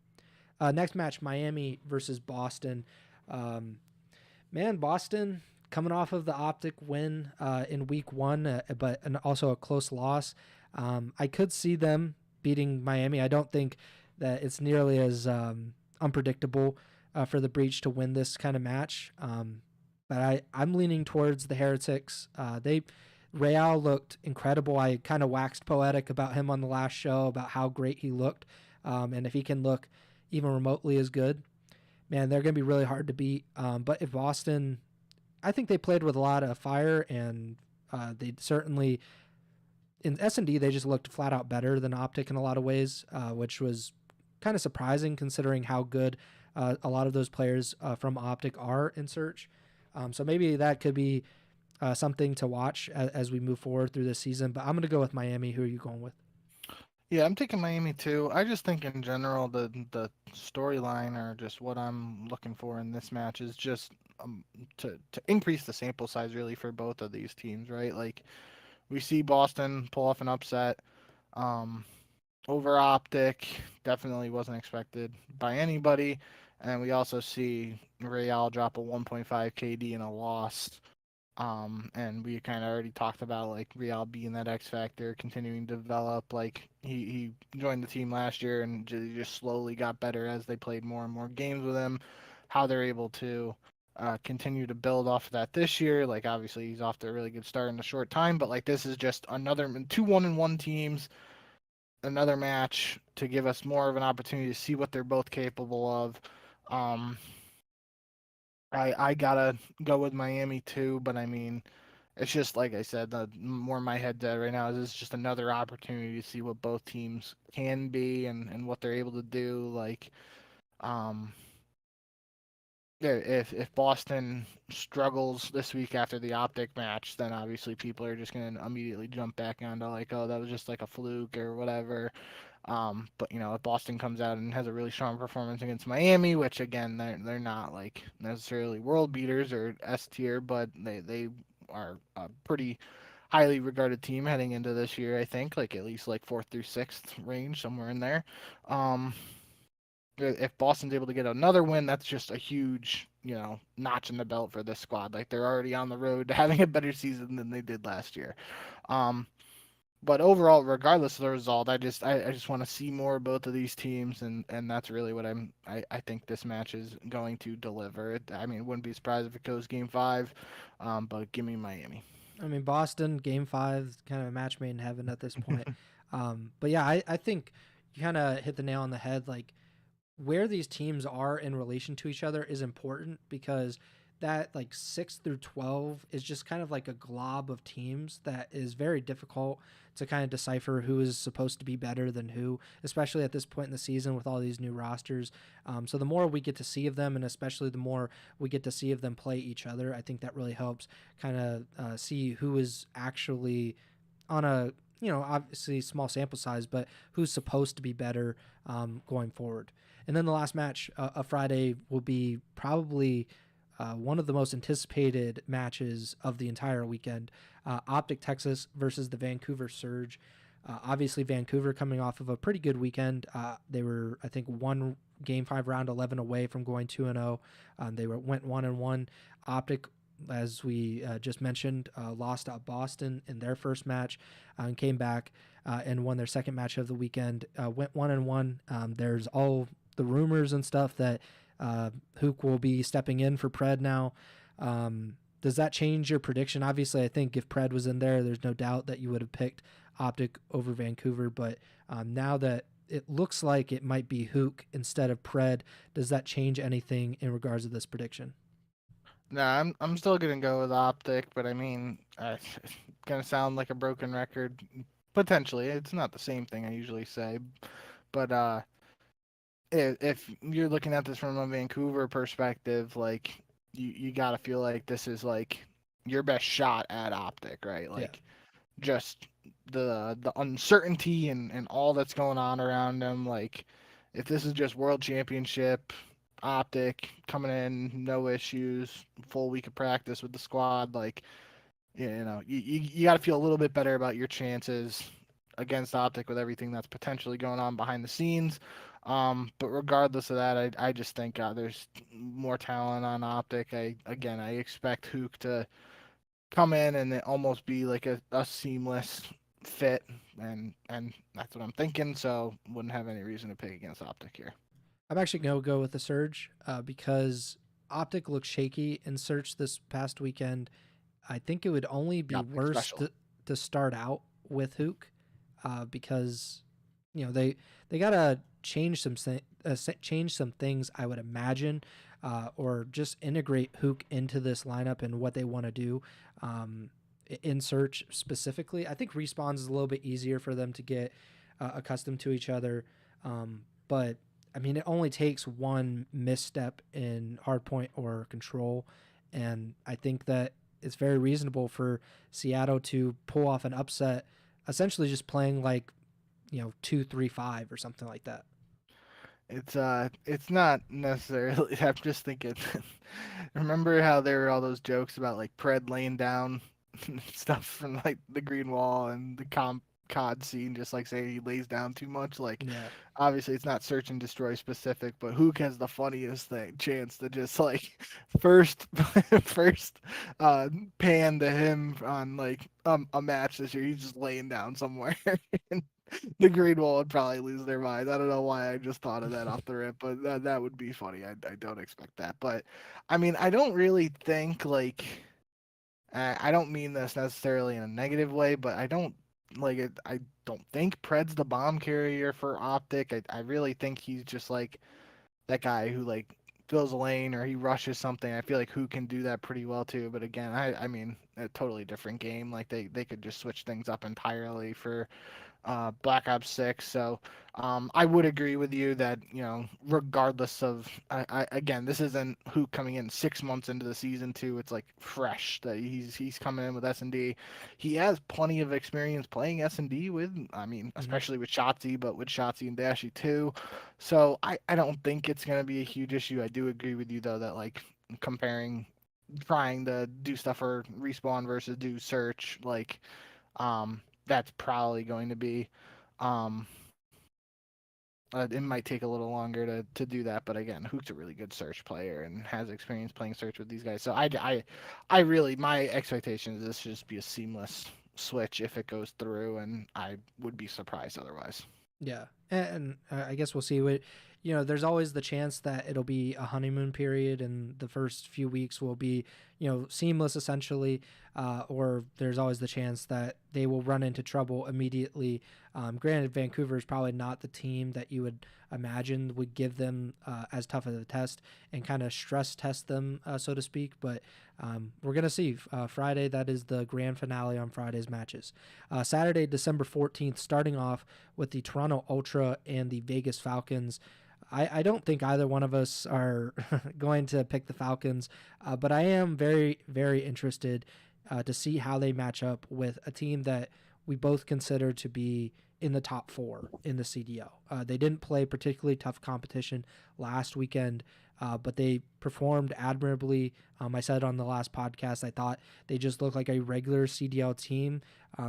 Next match, Miami versus Boston. Um, Man, Boston coming off of the OpTic win in week one, and also a close loss. I could see them beating Miami. I don't think that it's nearly as unpredictable for the Breach to win this kind of match. But I'm leaning towards the Heretics. Real looked incredible. I kind of waxed poetic about him on the last show about how great he looked, and if he can look even remotely as good, man, they're going to be really hard to beat. But if Boston, I think they played with a lot of fire and They certainly in S&D they just looked flat out better than OpTic in a lot of ways, which was kind of surprising considering how good a lot of those players from OpTic are in search. So maybe that could be something to watch as we move forward through this season. But I'm going to go with Miami. Who are you going with? Yeah, I'm taking Miami too. I just think in general the storyline or just what I'm looking for in this match is just to increase the sample size really for both of these teams, right? Like we see Boston pull off an upset um, over OpTic, definitely wasn't expected by anybody, and we also see Real drop a 1.5 KD in a loss. And we kind of already talked about like Real being that X factor, continuing to develop. Like he joined the team last year and just slowly got better as they played more and more games with him. How they're able to continue to build off of that this year. Like obviously he's off to a really good start in a short time, but like this is just another two 1-1 teams, another match to give us more of an opportunity to see what they're both capable of. Um, I gotta go with Miami too, but I mean, it's just like I said, the more my head's at right now is it's just another opportunity to see what both teams can be and what they're able to do. Like, um, yeah, if Boston struggles this week after the OpTic match, then obviously people are just gonna immediately jump back onto like, oh, that was just like a fluke or whatever. But if Boston comes out and has a really strong performance against Miami, which again they're not like necessarily world beaters or S tier, but they are a pretty highly regarded team heading into this year. I think like at least like fourth through sixth range somewhere in there. Um, if Boston's able to get another win, that's just a huge notch in the belt for this squad. Like they're already on the road to having a better season than they did last year. Um, but overall, regardless of the result, I just want to see more of both of these teams, and that's really what I think this match is going to deliver. I mean, wouldn't be surprised if it goes Game 5, but give me Miami. I mean, Boston, game five, kind of a match made in heaven at this point. But yeah, I think you kind of hit the nail on the head. Like, where these teams are in relation to each other is important because that like 6 through 12 is just kind of like a glob of teams that is very difficult to kind of decipher who is supposed to be better than who, especially at this point in the season with all these new rosters. So the more we get to see of them, and especially the more we get to see of them play each other, I think that really helps kind of see who is actually on a obviously small sample size, but who's supposed to be better going forward. And then the last match of Friday will be probably one of the most anticipated matches of the entire weekend. OpTic Texas versus the Vancouver Surge. Obviously, Vancouver coming off of a pretty good weekend. They were, I think, one Game 5 round 11 away from going 2-0. They went 1-1. OpTic, as we just mentioned, lost at Boston in their first match and came back and won their second match of the weekend. Went 1-1. There's all the rumors and stuff that Huke will be stepping in for PRED now. Does that change your prediction? Obviously, I think if PRED was in there, there's no doubt that you would have picked OpTic over Vancouver. But now that it looks like it might be Huke instead of PRED, does that change anything in regards to this prediction? Nah, I'm still gonna go with OpTic, but I mean, it's gonna sound like a broken record. Potentially, it's not the same thing I usually say, but if you're looking at this from a Vancouver perspective, like you gotta feel like this is like your best shot at OpTic, right? Yeah. Like just the uncertainty and all that's going on around them. Like if this is just World Championship, OpTic coming in, no issues, full week of practice with the squad, like you got to feel a little bit better about your chances against OpTic with everything that's potentially going on behind the scenes. But regardless of that, I just think there's more talent on OpTic. I expect Huke to come in and it almost be like a seamless fit, and that's what I'm thinking. So wouldn't have any reason to pick against OpTic here. I'm actually going to go with the Surge because OpTic looked shaky in Search this past weekend. I think it would only Yeah, be OpTic worse special. to start out with Huke because they gotta change some things I would imagine, or just integrate Huke into this lineup and what they want to do. Um, in search specifically. I think respawns is a little bit easier for them to get accustomed to each other. But I mean, it only takes one misstep in hardpoint or control, and I think that it's very reasonable for Seattle to pull off an upset, essentially just playing like 2-3-5 or something like that. It's not necessarily. I'm just thinking. Remember how there were all those jokes about like Pred laying down stuff from like the Green Wall and the comp COD scene, just like saying he lays down too much. Like, Yeah. obviously it's not search and destroy specific, but Huke has the funniest thing chance to just like first first uh pan to him on like a match this year. He's just laying down somewhere. And the Green Wall would probably lose their minds. I don't know why I just thought of that off the rip, but that would be funny. I don't expect that. But I mean, I don't really think like I don't mean this necessarily in a negative way, but I don't like it. I don't think Pred's the bomb carrier for OpTic. I really think he's just like that guy who like fills a lane or he rushes something. I feel like who can do that pretty well too. But again, I mean a totally different game. Like they could just switch things up entirely for Black Ops 6. So I would agree with you that, regardless of, again, this isn't who coming in 6 months into the season too. It's like fresh that he's coming in with S&D. He has plenty of experience playing S&D with, I mean, Hmm. especially with Shotzi, but with Shotzi and Dashy too. So I don't think it's going to be a huge issue. I do agree with you though that like comparing, trying to do stuff for respawn versus do search, like that's probably going to be. Um, it might take a little longer to do that, but again, Hook's a really good search player and has experience playing search with these guys. So I really my expectation is this should just be a seamless switch if it goes through, and I would be surprised otherwise. Yeah, and I guess we'll see. What there's always the chance that it'll be a honeymoon period, and the first few weeks will be seamless essentially, or there's always the chance that they will run into trouble immediately. Granted, Vancouver is probably not the team that you would imagine would give them as tough of a test and kind of stress test them, so to speak. But we're gonna see Friday. That is the grand finale on Friday's matches. Saturday, December 14th, starting off with the Toronto Ultra and the Vegas Falcons. I don't think either one of us are going to pick the Falcons, but I am very, very interested to see how they match up with a team that we both consider to be in the top four in the CDL. They didn't play particularly tough competition last weekend, but they performed admirably. I said on the last podcast, I thought they just looked like a regular CDL team.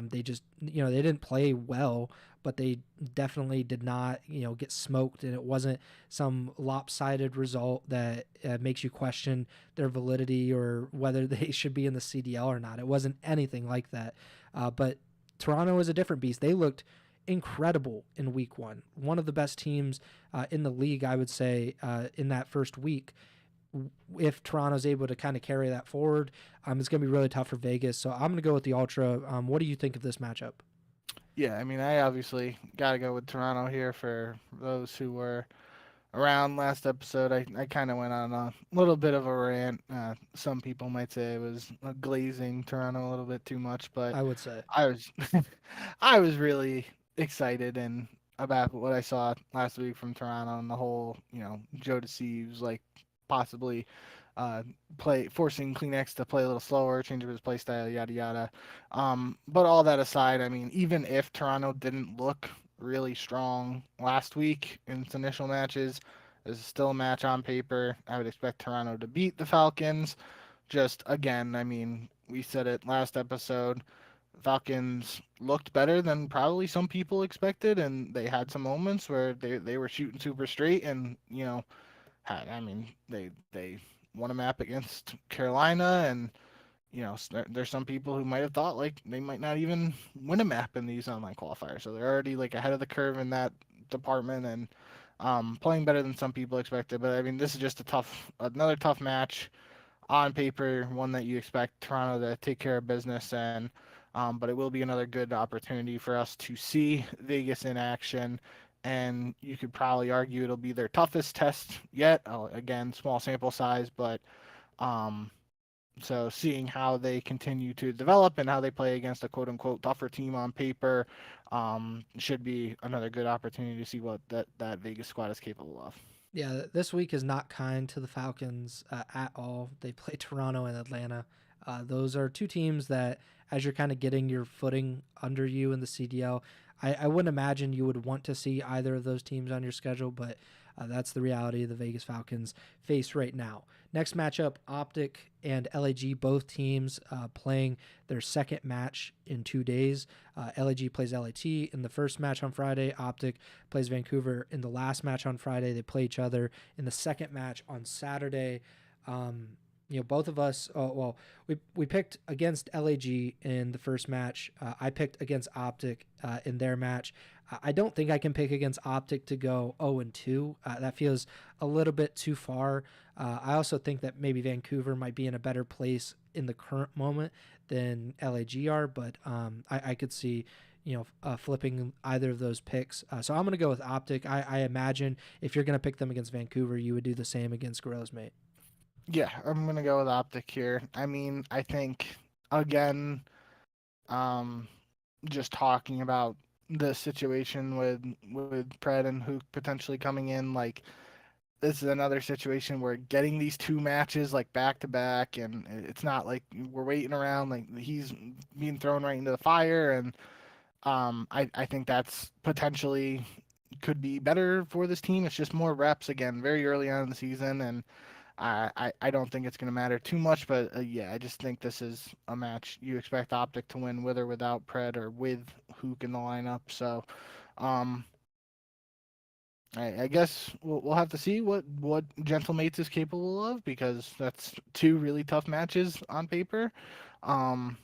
They just, they didn't play well, but they definitely did not, get smoked. And it wasn't some lopsided result that makes you question their validity or whether they should be in the CDL or not. It wasn't anything like that. But Toronto is a different beast. They looked incredible in week one. One of the best teams in the league, I would say, in that first week. If Toronto's able to kind of carry that forward, it's going to be really tough for Vegas. So I'm going to go with the Ultra. What do you think of this matchup? Yeah, I mean, I obviously got to go with Toronto here for those who were around last episode. I kind of went on a little bit of a rant. Some people might say it was glazing Toronto a little bit too much, but I would say. I was I was really excited and about what I saw last week from Toronto and the whole, Joe Deceives like possibly uh, play forcing Kleenex to play a little slower, change up his play style, yada yada. But all that aside, I mean, even if Toronto didn't look really strong last week in its initial matches, this is still a match on paper. I would expect Toronto to beat the Falcons. Just again, I mean, we said it last episode. Falcons looked better than probably some people expected, and they had some moments where they were shooting super straight, and I mean they won a map against Carolina, and there's some people who might have thought like they might not even win a map in these online qualifiers, so they're already like ahead of the curve in that department and playing better than some people expected. But I mean, this is just another tough match on paper, one that you expect Toronto to take care of business, and but it will be another good opportunity for us to see Vegas in action. And you could probably argue it'll be their toughest test yet. Again, small sample size, but um, So seeing how they continue to develop and how they play against a quote unquote tougher team on paper should be another good opportunity to see what that Vegas squad is capable of. Yeah, this week is not kind to the Falcons at all. They play Toronto and Atlanta. Those are two teams that, as you're kind of getting your footing under you in the CDL, I wouldn't imagine you would want to see either of those teams on your schedule, but that's the reality the Vegas Falcons face right now. Next matchup, OpTic and LAG, both teams playing their second match in 2 days. LAG plays LAT in the first match on Friday. OpTic plays Vancouver in the last match on Friday. They play each other in the second match on Saturday. Both of us, we picked against LAG in the first match. I picked against OpTic in their match. I don't think I can pick against OpTic to go 0-2. That feels a little bit too far. I also think that maybe Vancouver might be in a better place in the current moment than LAG are, but I could see flipping either of those picks. So I'm going to go with OpTic. I imagine if you're going to pick them against Vancouver, you would do the same against Gorillas, mate. Yeah, I'm gonna go with OpTic here. I mean, I think again, um, just talking about the situation with Pred and Huke potentially coming in, like this is another situation where getting these two matches like back to back, and it's not like we're waiting around. Like he's being thrown right into the fire, and I think that's potentially could be better for this team. It's just more reps again, very early on in the season, and I don't think it's going to matter too much. But yeah, I just think this is a match you expect OpTic to win with or without Pred or with Hook in the lineup. So um, I guess we'll have to see what Gentle Mates is capable of because that's two really tough matches on paper. Um,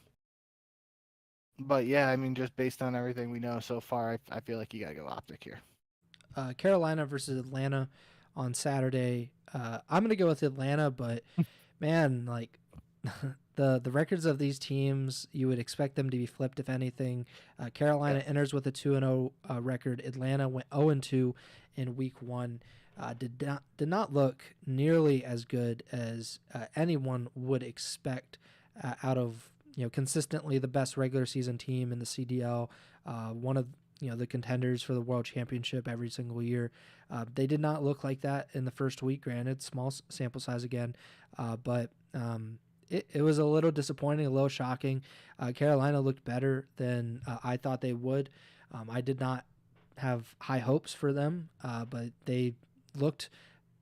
but yeah, I mean, just based on everything we know so far, I feel like you gotta go OpTic here. Carolina versus Atlanta on Saturday. I'm going to go with Atlanta, but man, like the records of these teams, you would expect them to be flipped if anything. Yeah. Carolina enters with a 2-0 record. Atlanta went 0-2 in week 1. Did not look nearly as good as anyone would expect out of consistently the best regular season team in the CDL. One of the contenders for the world championship every single year. They did not look like that in the first week. Granted, small sample size again, but it was a little disappointing, a little shocking. Carolina looked better than I thought they would. I did not have high hopes for them, but they looked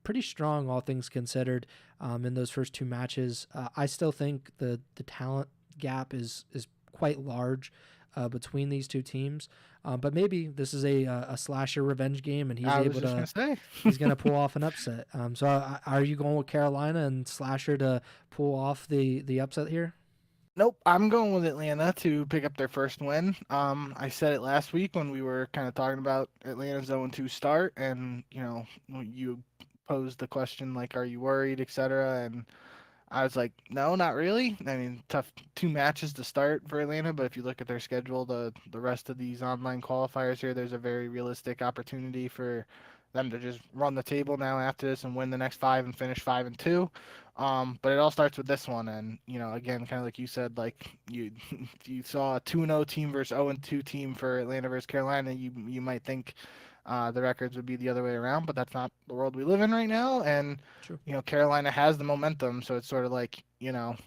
pretty strong, all things considered, in those first two matches. I still think the talent gap is quite large between these two teams. But maybe this is a slasher revenge game, and he's I was able just to gonna say. he's going to pull off an upset. So are you going with Carolina and Slasher to pull off the upset here? Nope, I'm going with Atlanta to pick up their first win. I said it last week when we were kind of talking about Atlanta's 0-2 start, and you posed the question like, "Are you worried?" etc. And I was like, no, not really. I mean, tough two matches to start for Atlanta, but if you look at their schedule, the rest of these online qualifiers here, there's a very realistic opportunity for them to just run the table now after this and win the next five and finish 5-2. But it all starts with this one, and again, kind of like you said, like you saw a 2-0 team versus 0-2 team for Atlanta versus Carolina, you might think the records would be the other way around, but that's not the world we live in right now. And True. Carolina has the momentum, so it's sort of like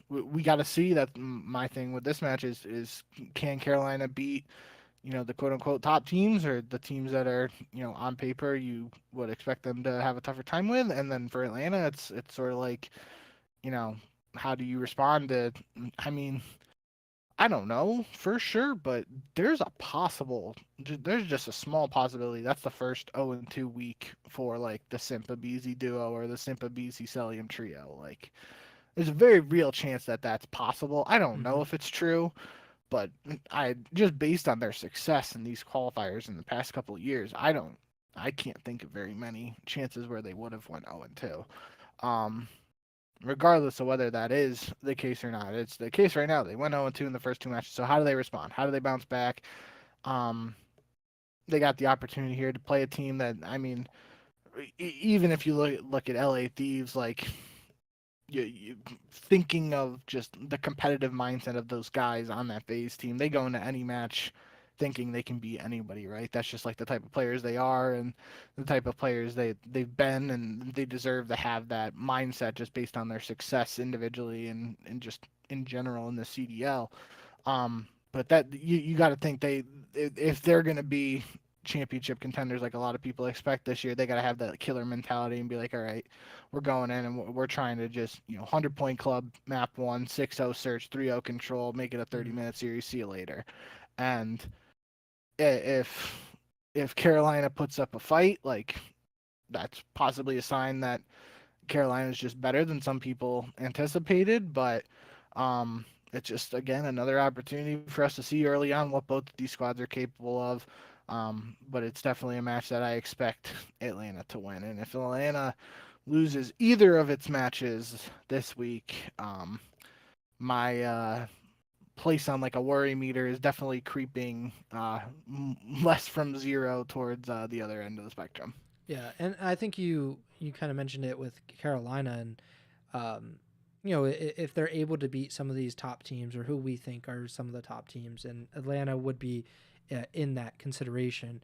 we got to see that. My thing with this match is can Carolina beat the quote unquote top teams or the teams that are on paper you would expect them to have a tougher time with, and then for Atlanta, it's sort of like you know how do you respond to? I mean, I don't know for sure, but there's just a small possibility that's the first 0-2 week for like the Simpa Beasy duo or the Simpa Beasy Celium trio. Like, there's a very real chance that that's possible. I don't Mm-hmm. know if it's true, but I just based on their success in these qualifiers in the past couple of years, I can't think of very many chances where they would have went 0-2. Um, regardless of whether that is the case or not. It's the case right now. They went 0-2 in the first two matches. So how do they respond? How do they bounce back? Um, they got the opportunity here to play a team that I mean, even if you look at LA Thieves, like thinking of just the competitive mindset of those guys on that phase team, they go into any match thinking they can beat anybody, right? That's just like the type of players they are and the type of players they've been, and they deserve to have that mindset just based on their success individually and just in general in the CDL. But that you got to think if they're going to be championship contenders like a lot of people expect this year, they got to have that killer mentality and be like, all right, we're going in and we're trying to just 100-point club, map one, 6-0 search, 3-0 control, make it a 30-minute series, see you later. And if Carolina puts up a fight, like that's possibly a sign that Carolina is just better than some people anticipated, but it's just again another opportunity for us to see early on what both these squads are capable of. But it's definitely a match that I expect Atlanta to win, and if Atlanta loses either of its matches this week, my place on like a worry meter is definitely creeping less from zero towards the other end of the spectrum. Yeah, and I think you kind of mentioned it with Carolina, and um, if they're able to beat some of these top teams or who we think are some of the top teams, and Atlanta would be in that consideration.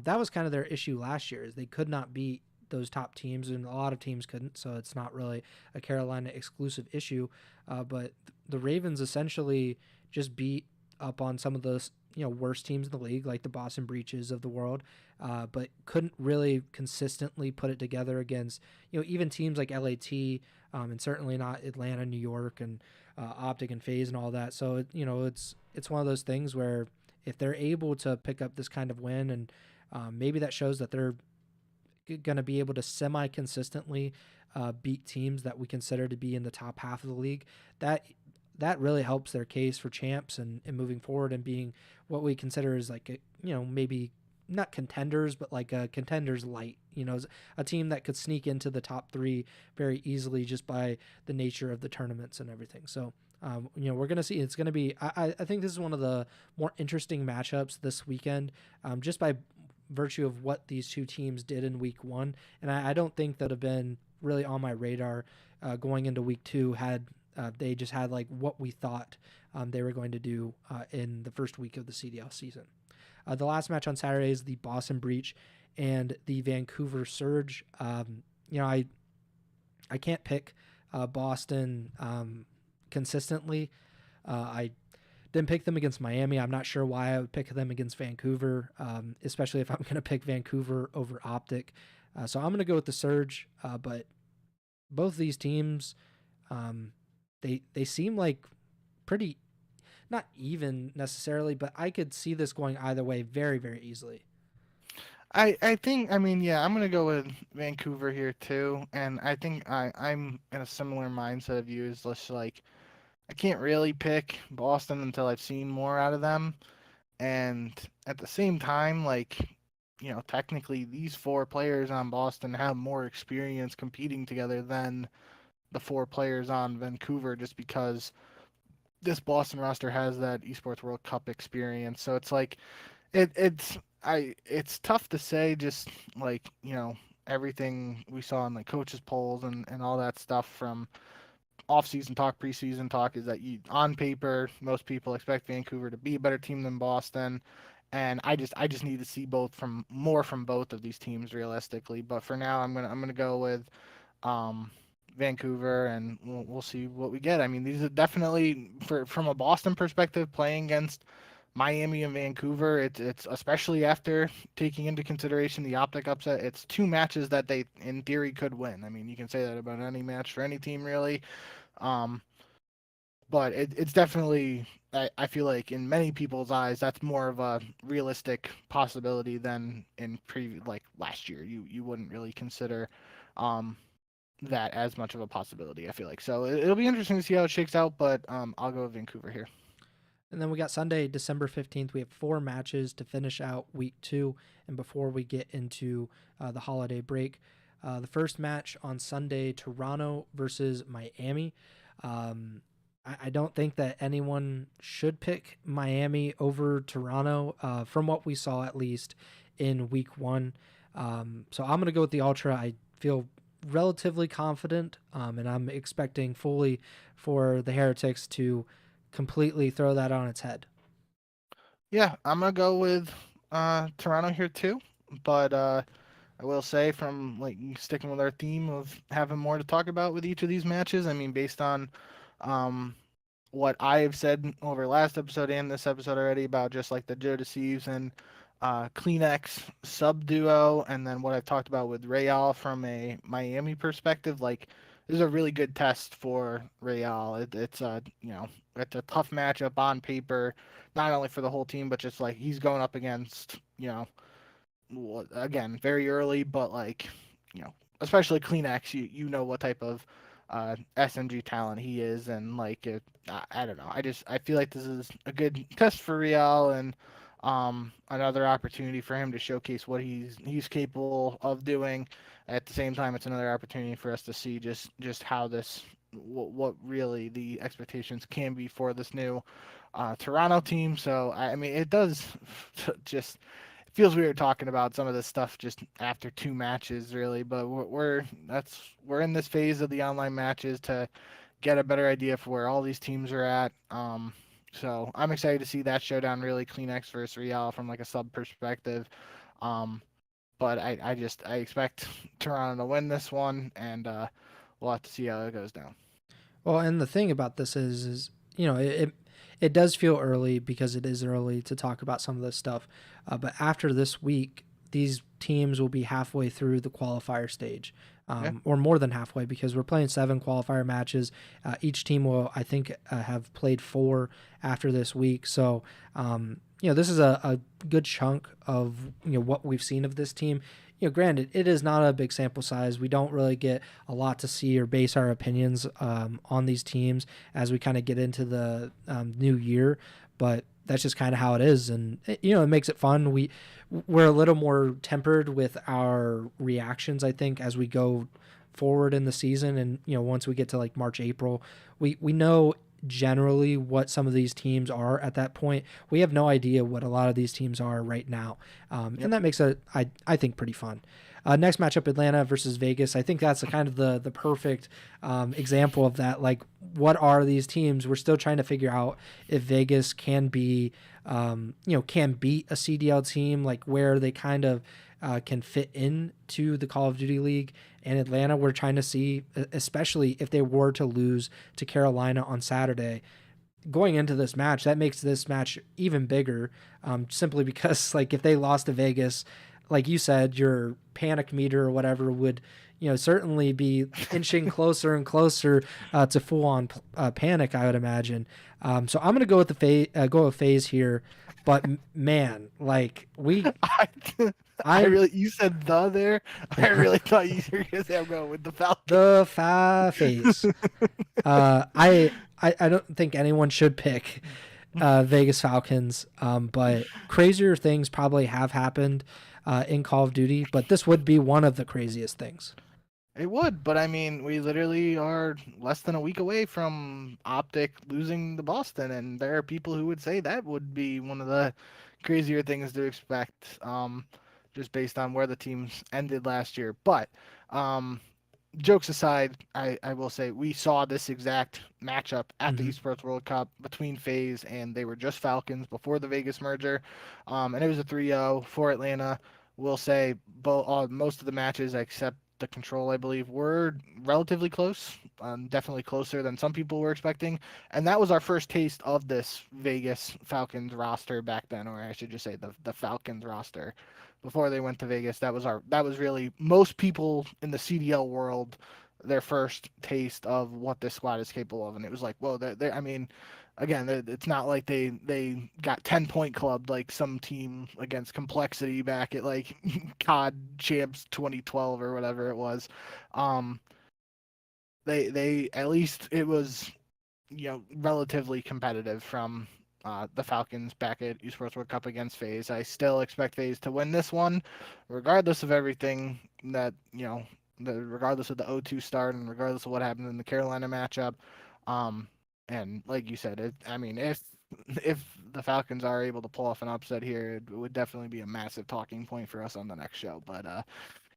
That was kind of their issue last year, is they could not beat those top teams, and a lot of teams couldn't. So it's not really a Carolina exclusive issue. But the Ravens essentially just beat up on some of those worst teams in the league, like the Boston Breaches of the world, but couldn't really consistently put it together against even teams like LAT, and certainly not Atlanta, New York, and OpTic and Phase and all that. So it's one of those things where if they're able to pick up this kind of win, and maybe that shows that they're going to be able to semi-consistently beat teams that we consider to be in the top half of the league, that really helps their case for champs and moving forward and being what we consider is like maybe not contenders, but like a contenders light, a team that could sneak into the top three very easily just by the nature of the tournaments and everything. So we're going to see. It's going to be. I think this is one of the more interesting matchups this weekend, just by virtue of what these two teams did in week one. And I don't think that have been really on my radar going into week two. Had they just had like what we thought they were going to do in the first week of the CDL season. The last match on Saturday is the Boston Breach and the Vancouver Surge. I can't pick Boston consistently. I didn't pick them against Miami. I'm not sure why I would pick them against Vancouver, especially if I'm going to pick Vancouver over OpTic. So I'm going to go with the Surge. But both these teams, they seem like pretty, not even necessarily, but I could see this going either way very, very easily. I think, I mean, yeah, I'm gonna go with Vancouver here too, and I think I'm in a similar mindset of you. Is just like I can't really pick Boston until I've seen more out of them, and at the same time, like technically these four players on Boston have more experience competing together than the four players on Vancouver, just because this Boston roster has that Esports World Cup experience. So it's like it's tough to say, just like everything we saw in like coaches polls and all that stuff from off-season talk, preseason talk, is that on paper most people expect Vancouver to be a better team than Boston, and I just need to see more from both of these teams realistically. But for now, I'm gonna go with um, Vancouver, and we'll see what we get. I mean, these are definitely from a Boston perspective, playing against Miami and Vancouver. It's especially after taking into consideration the OpTic upset. It's two matches that they in theory could win. I mean, you can say that about any match for any team really. Um, but it's definitely, I feel like in many people's eyes that's more of a realistic possibility than in like last year. You wouldn't really consider um that as much of a possibility, I feel like. So it'll be interesting to see how it shakes out, but I'll go with Vancouver here. And then we got Sunday, December 15th. We have 4 matches to finish out week 2 and before we get into the holiday break. The first match on Sunday, Toronto versus Miami. I don't think that anyone should pick Miami over Toronto, from what we saw at least in week 1. So I'm going to go with the Ultra. I feel relatively confident, and I'm expecting fully for the Heretics to completely throw that on its head. Yeah, I'm gonna go with Toronto here too, but I will say from like sticking with our theme of having more to talk about with each of these matches. I mean, based on um, what I have said over last episode and this episode already about just like the Joe Deceives and Kleenex sub duo, and then what I've talked about with Real from a Miami perspective, like this is a really good test for Real. It's a it's a tough matchup on paper, not only for the whole team, but just like he's going up against again very early, but like you know, especially Kleenex, you know what type of SMG talent he is, and like I don't know, I feel like this is a good test for Real and another opportunity for him to showcase what he's capable of doing. At the same time, it's another opportunity for us to see just how this what really the expectations can be for this new Toronto team. So I mean, it does just feels weird talking about some of this stuff just after two matches, really. But we're in this phase of the online matches to get a better idea for where all these teams are at. So I'm excited to see that showdown, really Kleenex versus Real from like a sub perspective. Um, but I expect Toronto to win this one, and we'll have to see how it goes down. Well, and the thing about this is it does feel early because it is early to talk about some of this stuff. But after this week, these teams will be halfway through the qualifier stage, Yeah, or more than halfway because we're playing 7 qualifier matches. Each team will, I think, have played 4 after this week. So, this is a good chunk of what we've seen of this team. Granted, it is not a big sample size. We don't really get a lot to see or base our opinions on these teams as we kind of get into the new year, but that's just kind of how it is, and it makes it fun. We're a little more tempered with our reactions, I think, as we go forward in the season, and once we get to like March, April, we know generally what some of these teams are at that point. We have no idea what a lot of these teams are right now, yep. and that makes it, I think, pretty fun. Next matchup, Atlanta versus Vegas. I think that's kind of the perfect example of that. Like, what are these teams? We're still trying to figure out if Vegas can be, can beat a CDL team, like where they kind of can fit into the Call of Duty League. And Atlanta, we're trying to see, especially if they were to lose to Carolina on Saturday, going into this match, that makes this match even bigger, simply because like if they lost to Vegas, like you said, your panic meter or whatever would certainly be inching closer and closer to full on panic, I would imagine. So I'm gonna go with go with phase here, but man, like I, I I'm really you said the there. I really thought you were gonna say I'm going with the Falcons. the phase. I don't think anyone should pick Vegas Falcons, but crazier things probably have happened in Call of Duty, but this would be one of the craziest things. It would, but I mean, we literally are less than a week away from OpTic losing to Boston, and there are people who would say that would be one of the crazier things to expect, just based on where the teams ended last year. But um, jokes aside, I will say we saw this exact matchup at the Mm-hmm. Esports World Cup between FaZe and they were just Falcons before the Vegas merger, and it was a 3-0 for Atlanta. We'll say most of the matches except the control, I believe, were relatively close, definitely closer than some people were expecting. And that was our first taste of this Vegas Falcons roster back then, or I should just say the Falcons roster before they went to Vegas. That was really most people in the CDL world their first taste of what this squad is capable of, and it was like, whoa, I mean, again, it's not like they got 10-point clubbed like some team against Complexity back at like COD Champs 2012 or whatever it was. Um, they at least it was relatively competitive from the Falcons back at Esports World Cup against FaZe. I still expect FaZe to win this one, regardless of everything that regardless of the 0-2 start and regardless of what happened in the Carolina matchup. Um, and like you said, I mean, if the Falcons are able to pull off an upset here, it would definitely be a massive talking point for us on the next show. But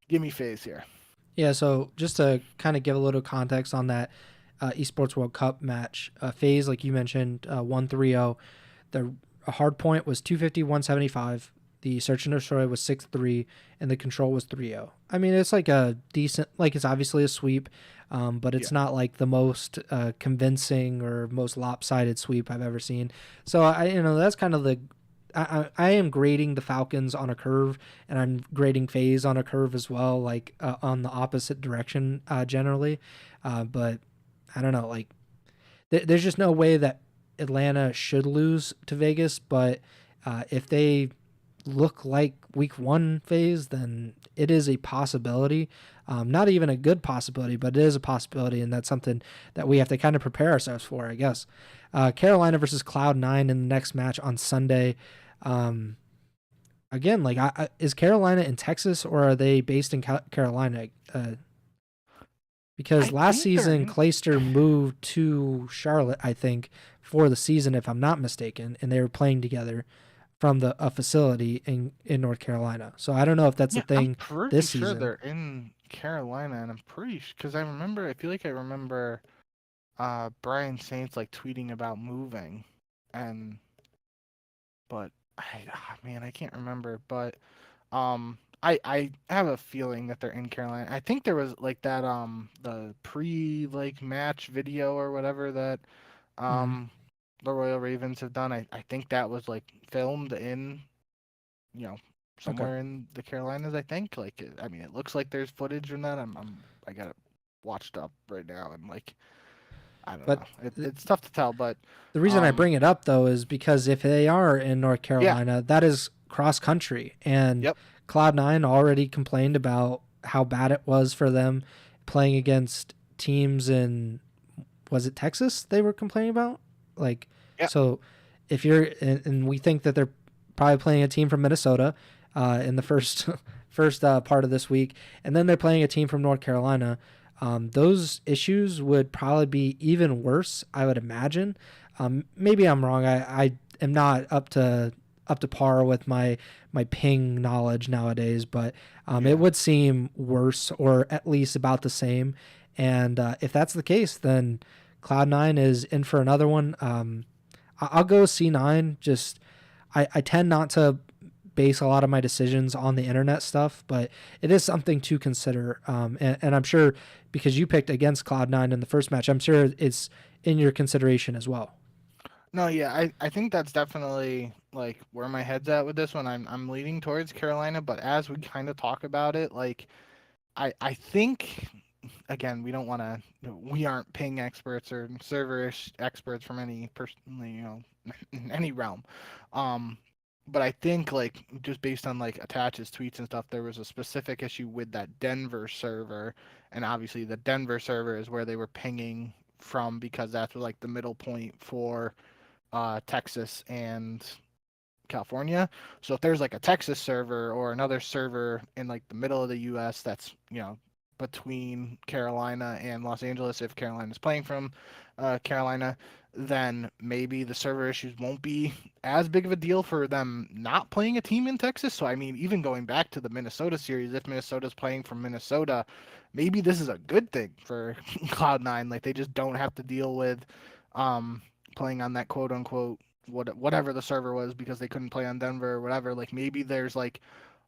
give me FaZe here. Yeah, so just to kind of give a little context on that Esports World Cup match, phase, like you mentioned, 1-3-0. The hard point was 250, 175. The search and destroy was 6-3, and the control was 3-0. I mean, it's like a decent, like it's obviously a sweep, but Yeah. it's not like the most convincing or most lopsided sweep I've ever seen. So that's kind of the. I am grading the Falcons on a curve, and I'm grading phase on a curve as well, like on the opposite direction generally. But I don't know, like there's just no way that Atlanta should lose to Vegas. But if they look like week one phase, then it is a possibility. Not even a good possibility, but it is a possibility, and that's something that we have to kind of prepare ourselves for, I guess. Carolina versus Cloud9 in the next match on Sunday. Um, Again, like, is Carolina in Texas or are they based in Carolina? Because I last think they're season in. Clayster moved to Charlotte, I think, for the season, if I'm not mistaken, and they were playing together from a facility in North Carolina. So I don't know if that's a Yeah, I'm thing pretty this sure season. they're in Carolina, and I'm pretty because I remember. I feel like I remember Brian Saints like tweeting about moving, and but man, I can't remember. But I have a feeling that they're in Carolina. I think there was like that the pre like match video or whatever that Mm, um the Royal Ravens have done. I think that was like filmed in you know okay, somewhere in the Carolinas. I think like I mean it looks like there's footage in that. I got it watched up right now and like I don't but know. th- It's tough to tell, but the reason I um bring it up though is because if they are in North yeah, Carolina, that is cross country, and yep, Cloud9 already complained about how bad it was for them playing against teams in, was it Texas they were complaining about? Like, yep, so if you're, and we think that they're probably playing a team from Minnesota in the first first part of this week, and then they're playing a team from North Carolina. Those issues would probably be even worse, I would imagine. Maybe I'm wrong. I am not up to par with my ping knowledge nowadays, but it yeah. would seem worse or at least about the same. And if that's the case, then Cloud9 is in for another one. I'll go C9. Just I tend not to base a lot of my decisions on the internet stuff, but it is something to consider. And I'm sure because you picked against Cloud9 in the first match, I'm sure it's in your consideration as well. No, yeah, I think that's definitely like where my head's at with this one. I'm leaning towards Carolina, but as we kind of talk about it, like I think again, we don't want to we aren't ping experts or server experts from any person, in any realm. Um but I think like just based on like Attach's tweets and stuff, there was a specific issue with that Denver server, and obviously the Denver server is where they were pinging from because that's like the middle point for Texas and California. So if there's like a Texas server or another server in like the middle of the U.S. that's between Carolina and Los Angeles, if Carolina's playing from Carolina, then maybe the server issues won't be as big of a deal for them not playing a team in Texas. So I mean, even going back to the Minnesota series, if Minnesota's playing from Minnesota, maybe this is a good thing for Cloud9. Like they just don't have to deal with um, playing on that quote unquote whatever the server was because they couldn't play on Denver or whatever. Like maybe there's like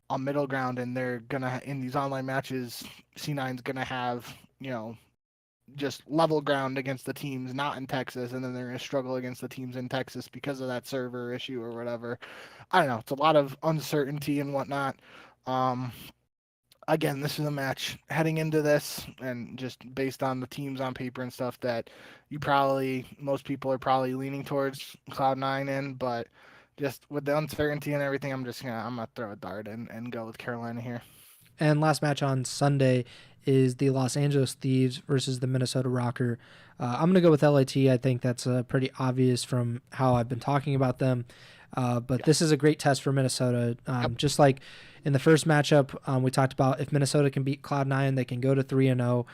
a middle ground and they're gonna in these online matches, C9's gonna have just level ground against the teams not in Texas, and then they're gonna struggle against the teams in Texas because of that server issue or whatever. I don't know. It's a lot of uncertainty and whatnot. Um, Again, this is a match heading into this, and just based on the teams on paper and stuff that most people are probably leaning towards Cloud9 in, but just with the uncertainty and everything, I'm gonna throw a dart and go with Carolina here. And last match on Sunday is the Los Angeles Thieves versus the Minnesota Rocker. I'm going to go with LAT. I think that's pretty obvious from how I've been talking about them. But Yeah. this is a great test for Minnesota. Yep. Just like in the first matchup, we talked about if Minnesota can beat Cloud9, they can go to 3-0.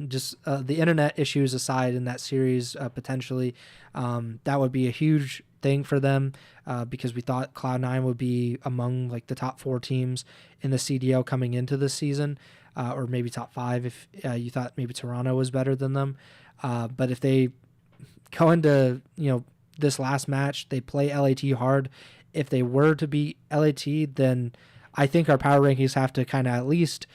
Just the internet issues aside in that series, potentially, that would be a huge thing for them because we thought Cloud9 would be among like the top four teams in the CDL coming into this season. or maybe top 5 if you thought maybe Toronto was better than them. But if they go into, this last match, they play LAT hard. If they were to beat LAT, then I think our power rankings have to kind of at least,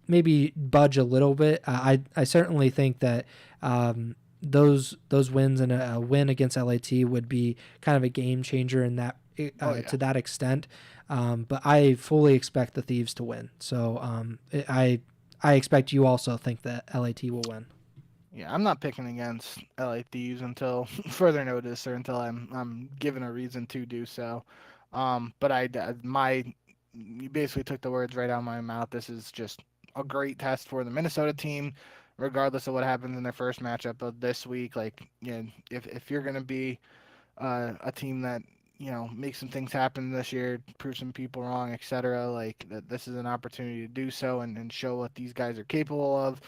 maybe budge a little bit. I certainly think that those wins and a win against LAT would be kind of a game changer in that to that extent. But I fully expect the Thieves to win. So I expect you also think that LAT will win. Yeah, I'm not picking against LA Thieves until further notice or until I'm given a reason to do so. But you basically took the words right out of my mouth. This is just a great test for the Minnesota team, regardless of what happens in their first matchup of this week. Like, if you're gonna be a team that make some things happen this year, prove some people wrong, etc. Like this is an opportunity to do so and show what these guys are capable of.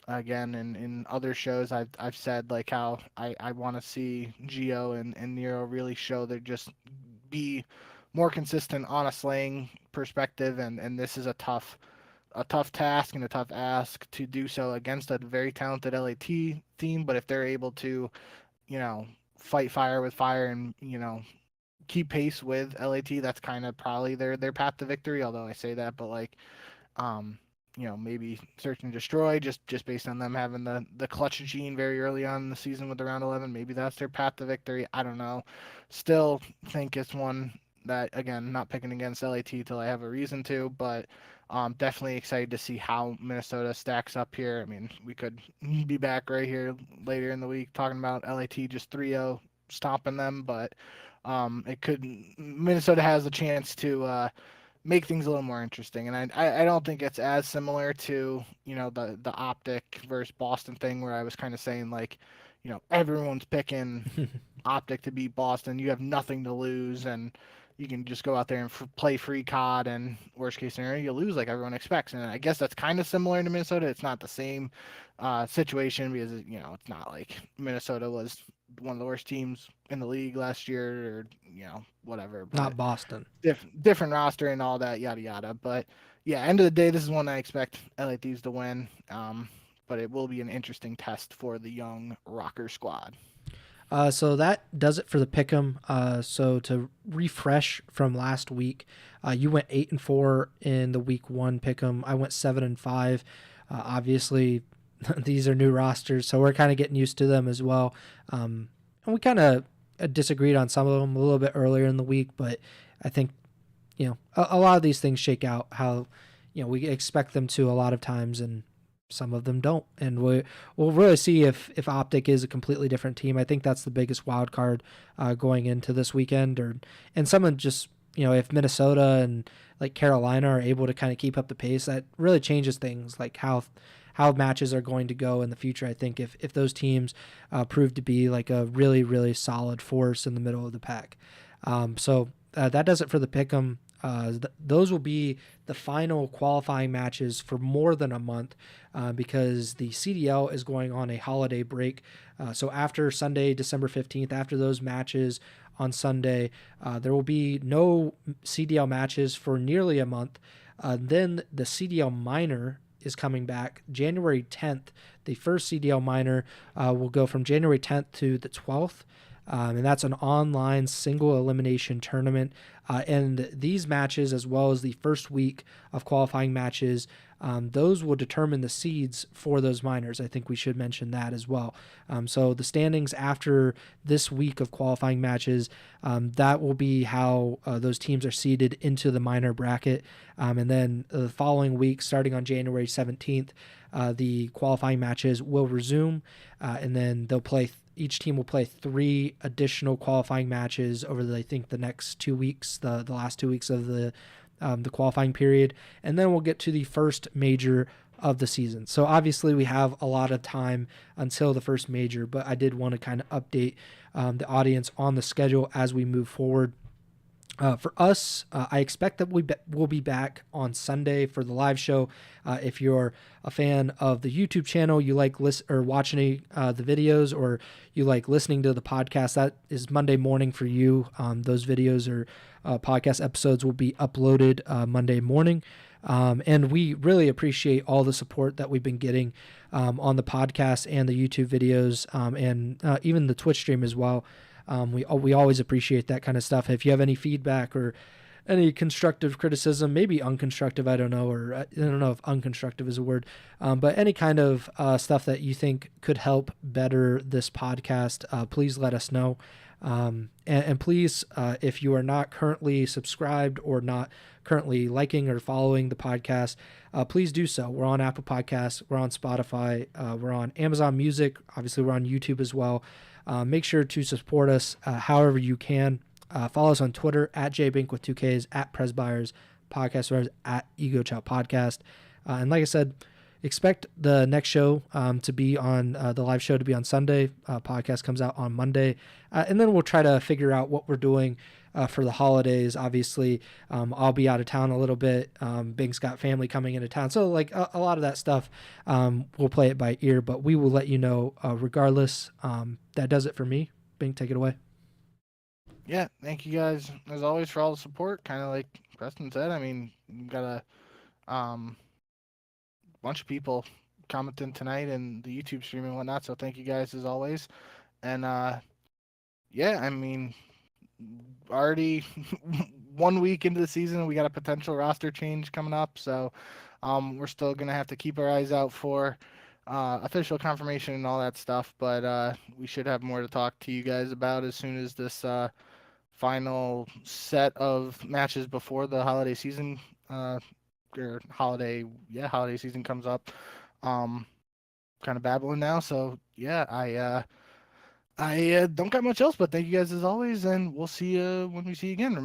Again, in other shows, I've said like how I want to see Gio and Nero really show they're just be more consistent on a slaying perspective, and this is a tough task and a tough ask to do so against a very talented LAT team. But if they're able to, fight fire with fire and keep pace with LAT, that's kind of probably their path to victory. Although I say that, but like maybe search and destroy just based on them having the clutch gene very early on in the season with the round 11. Maybe that's their path to victory. I don't know. Still think it's one that, again, not picking against LAT till I have a reason to, but definitely excited to see how Minnesota stacks up here. I mean, we could be back right here later in the week talking about LAT just 3-0 stopping them, but Minnesota has a chance to make things a little more interesting. And I don't think it's as similar to, the OpTic versus Boston thing where I was kind of saying like, everyone's picking OpTic to beat Boston. You have nothing to lose and you can just go out there and play free COD, and worst case scenario, you lose like everyone expects. And I guess that's kind of similar to Minnesota. It's not the same situation because, it's not like Minnesota was one of the worst teams in the league last year or, whatever. But not Boston. Different roster and all that, yada, yada. But, yeah, end of the day, this is one I expect LA Thieves to win. But it will be an interesting test for the young Rocker squad. So that does it for the pick'em. So to refresh from last week, you went 8-4 in the week 1 pick'em. I went 7-5. Obviously, these are new rosters, so we're kind of getting used to them as well. And we kind of disagreed on some of them a little bit earlier in the week, but I think a lot of these things shake out how we expect them to a lot of times, and some of them don't, and we'll really see if OpTic is a completely different team. I think that's the biggest wild card going into this weekend, and someone just if Minnesota and like Carolina are able to kind of keep up the pace, that really changes things, like how matches are going to go in the future. I think if those teams prove to be like a really, really solid force in the middle of the pack. So that does it for the pick'em. Those will be the final qualifying matches for more than a month because the CDL is going on a holiday break. So after Sunday, December 15th, after those matches on Sunday, there will be no CDL matches for nearly a month. Then the CDL minor is coming back January 10th. The first CDL minor will go from January 10th to the 12th. And that's an online single elimination tournament. And these matches, as well as the first week of qualifying matches, those will determine the seeds for those minors. I think we should mention that as well. So the standings after this week of qualifying matches, that will be how those teams are seeded into the minor bracket. And then the following week, starting on January 17th, the qualifying matches will resume, and then they'll play. Each team will play 3 additional qualifying matches over the next 2 weeks, the last 2 weeks of the qualifying period, and then we'll get to the first major of the season. So obviously we have a lot of time until the first major, but I did want to kind of update the audience on the schedule as we move forward. For us, I expect that we'll be back on Sunday for the live show. If you're a fan of the YouTube channel, you like watching the videos, or you like listening to the podcast, that is Monday morning for you. Those videos or podcast episodes will be uploaded Monday morning. And we really appreciate all the support that we've been getting on the podcast and the YouTube videos, and even the Twitch stream as well. We always appreciate that kind of stuff. If you have any feedback or any constructive criticism, maybe unconstructive, I don't know, or I don't know if unconstructive is a word, but any kind of stuff that you think could help better this podcast, please let us know. And please, if you are not currently subscribed or not currently liking or following the podcast, please do so. We're on Apple Podcasts, we're on Spotify, we're on Amazon Music, obviously we're on YouTube as well. Make sure to support us however you can. Follow us on Twitter at jbink with 2Ks, at Preston Byers, podcast runners, at Ego Chall Podcast. And like I said, expect the next show to be on the live show to be on Sunday. Podcast comes out on Monday. And then we'll try to figure out what we're doing for the holidays. Obviously, I'll be out of town a little bit. Bink's got family coming into town. So like a lot of that stuff, we'll play it by ear, but we will let you know regardless. That does it for me. Bink, take it away. Yeah, thank you guys as always for all the support. Kind of like Preston said, I mean, we've got a bunch of people commenting tonight in the YouTube stream and whatnot. So thank you guys as always. And yeah, I mean, already 1 week into the season, we got a potential roster change coming up. So we're still gonna have to keep our eyes out for official confirmation and all that stuff. But we should have more to talk to you guys about as soon as this final set of matches before the holiday season or holiday season comes up. Kind of babbling now, so yeah, I don't got much else, but thank you guys as always, and we'll see you when we see you again. Remember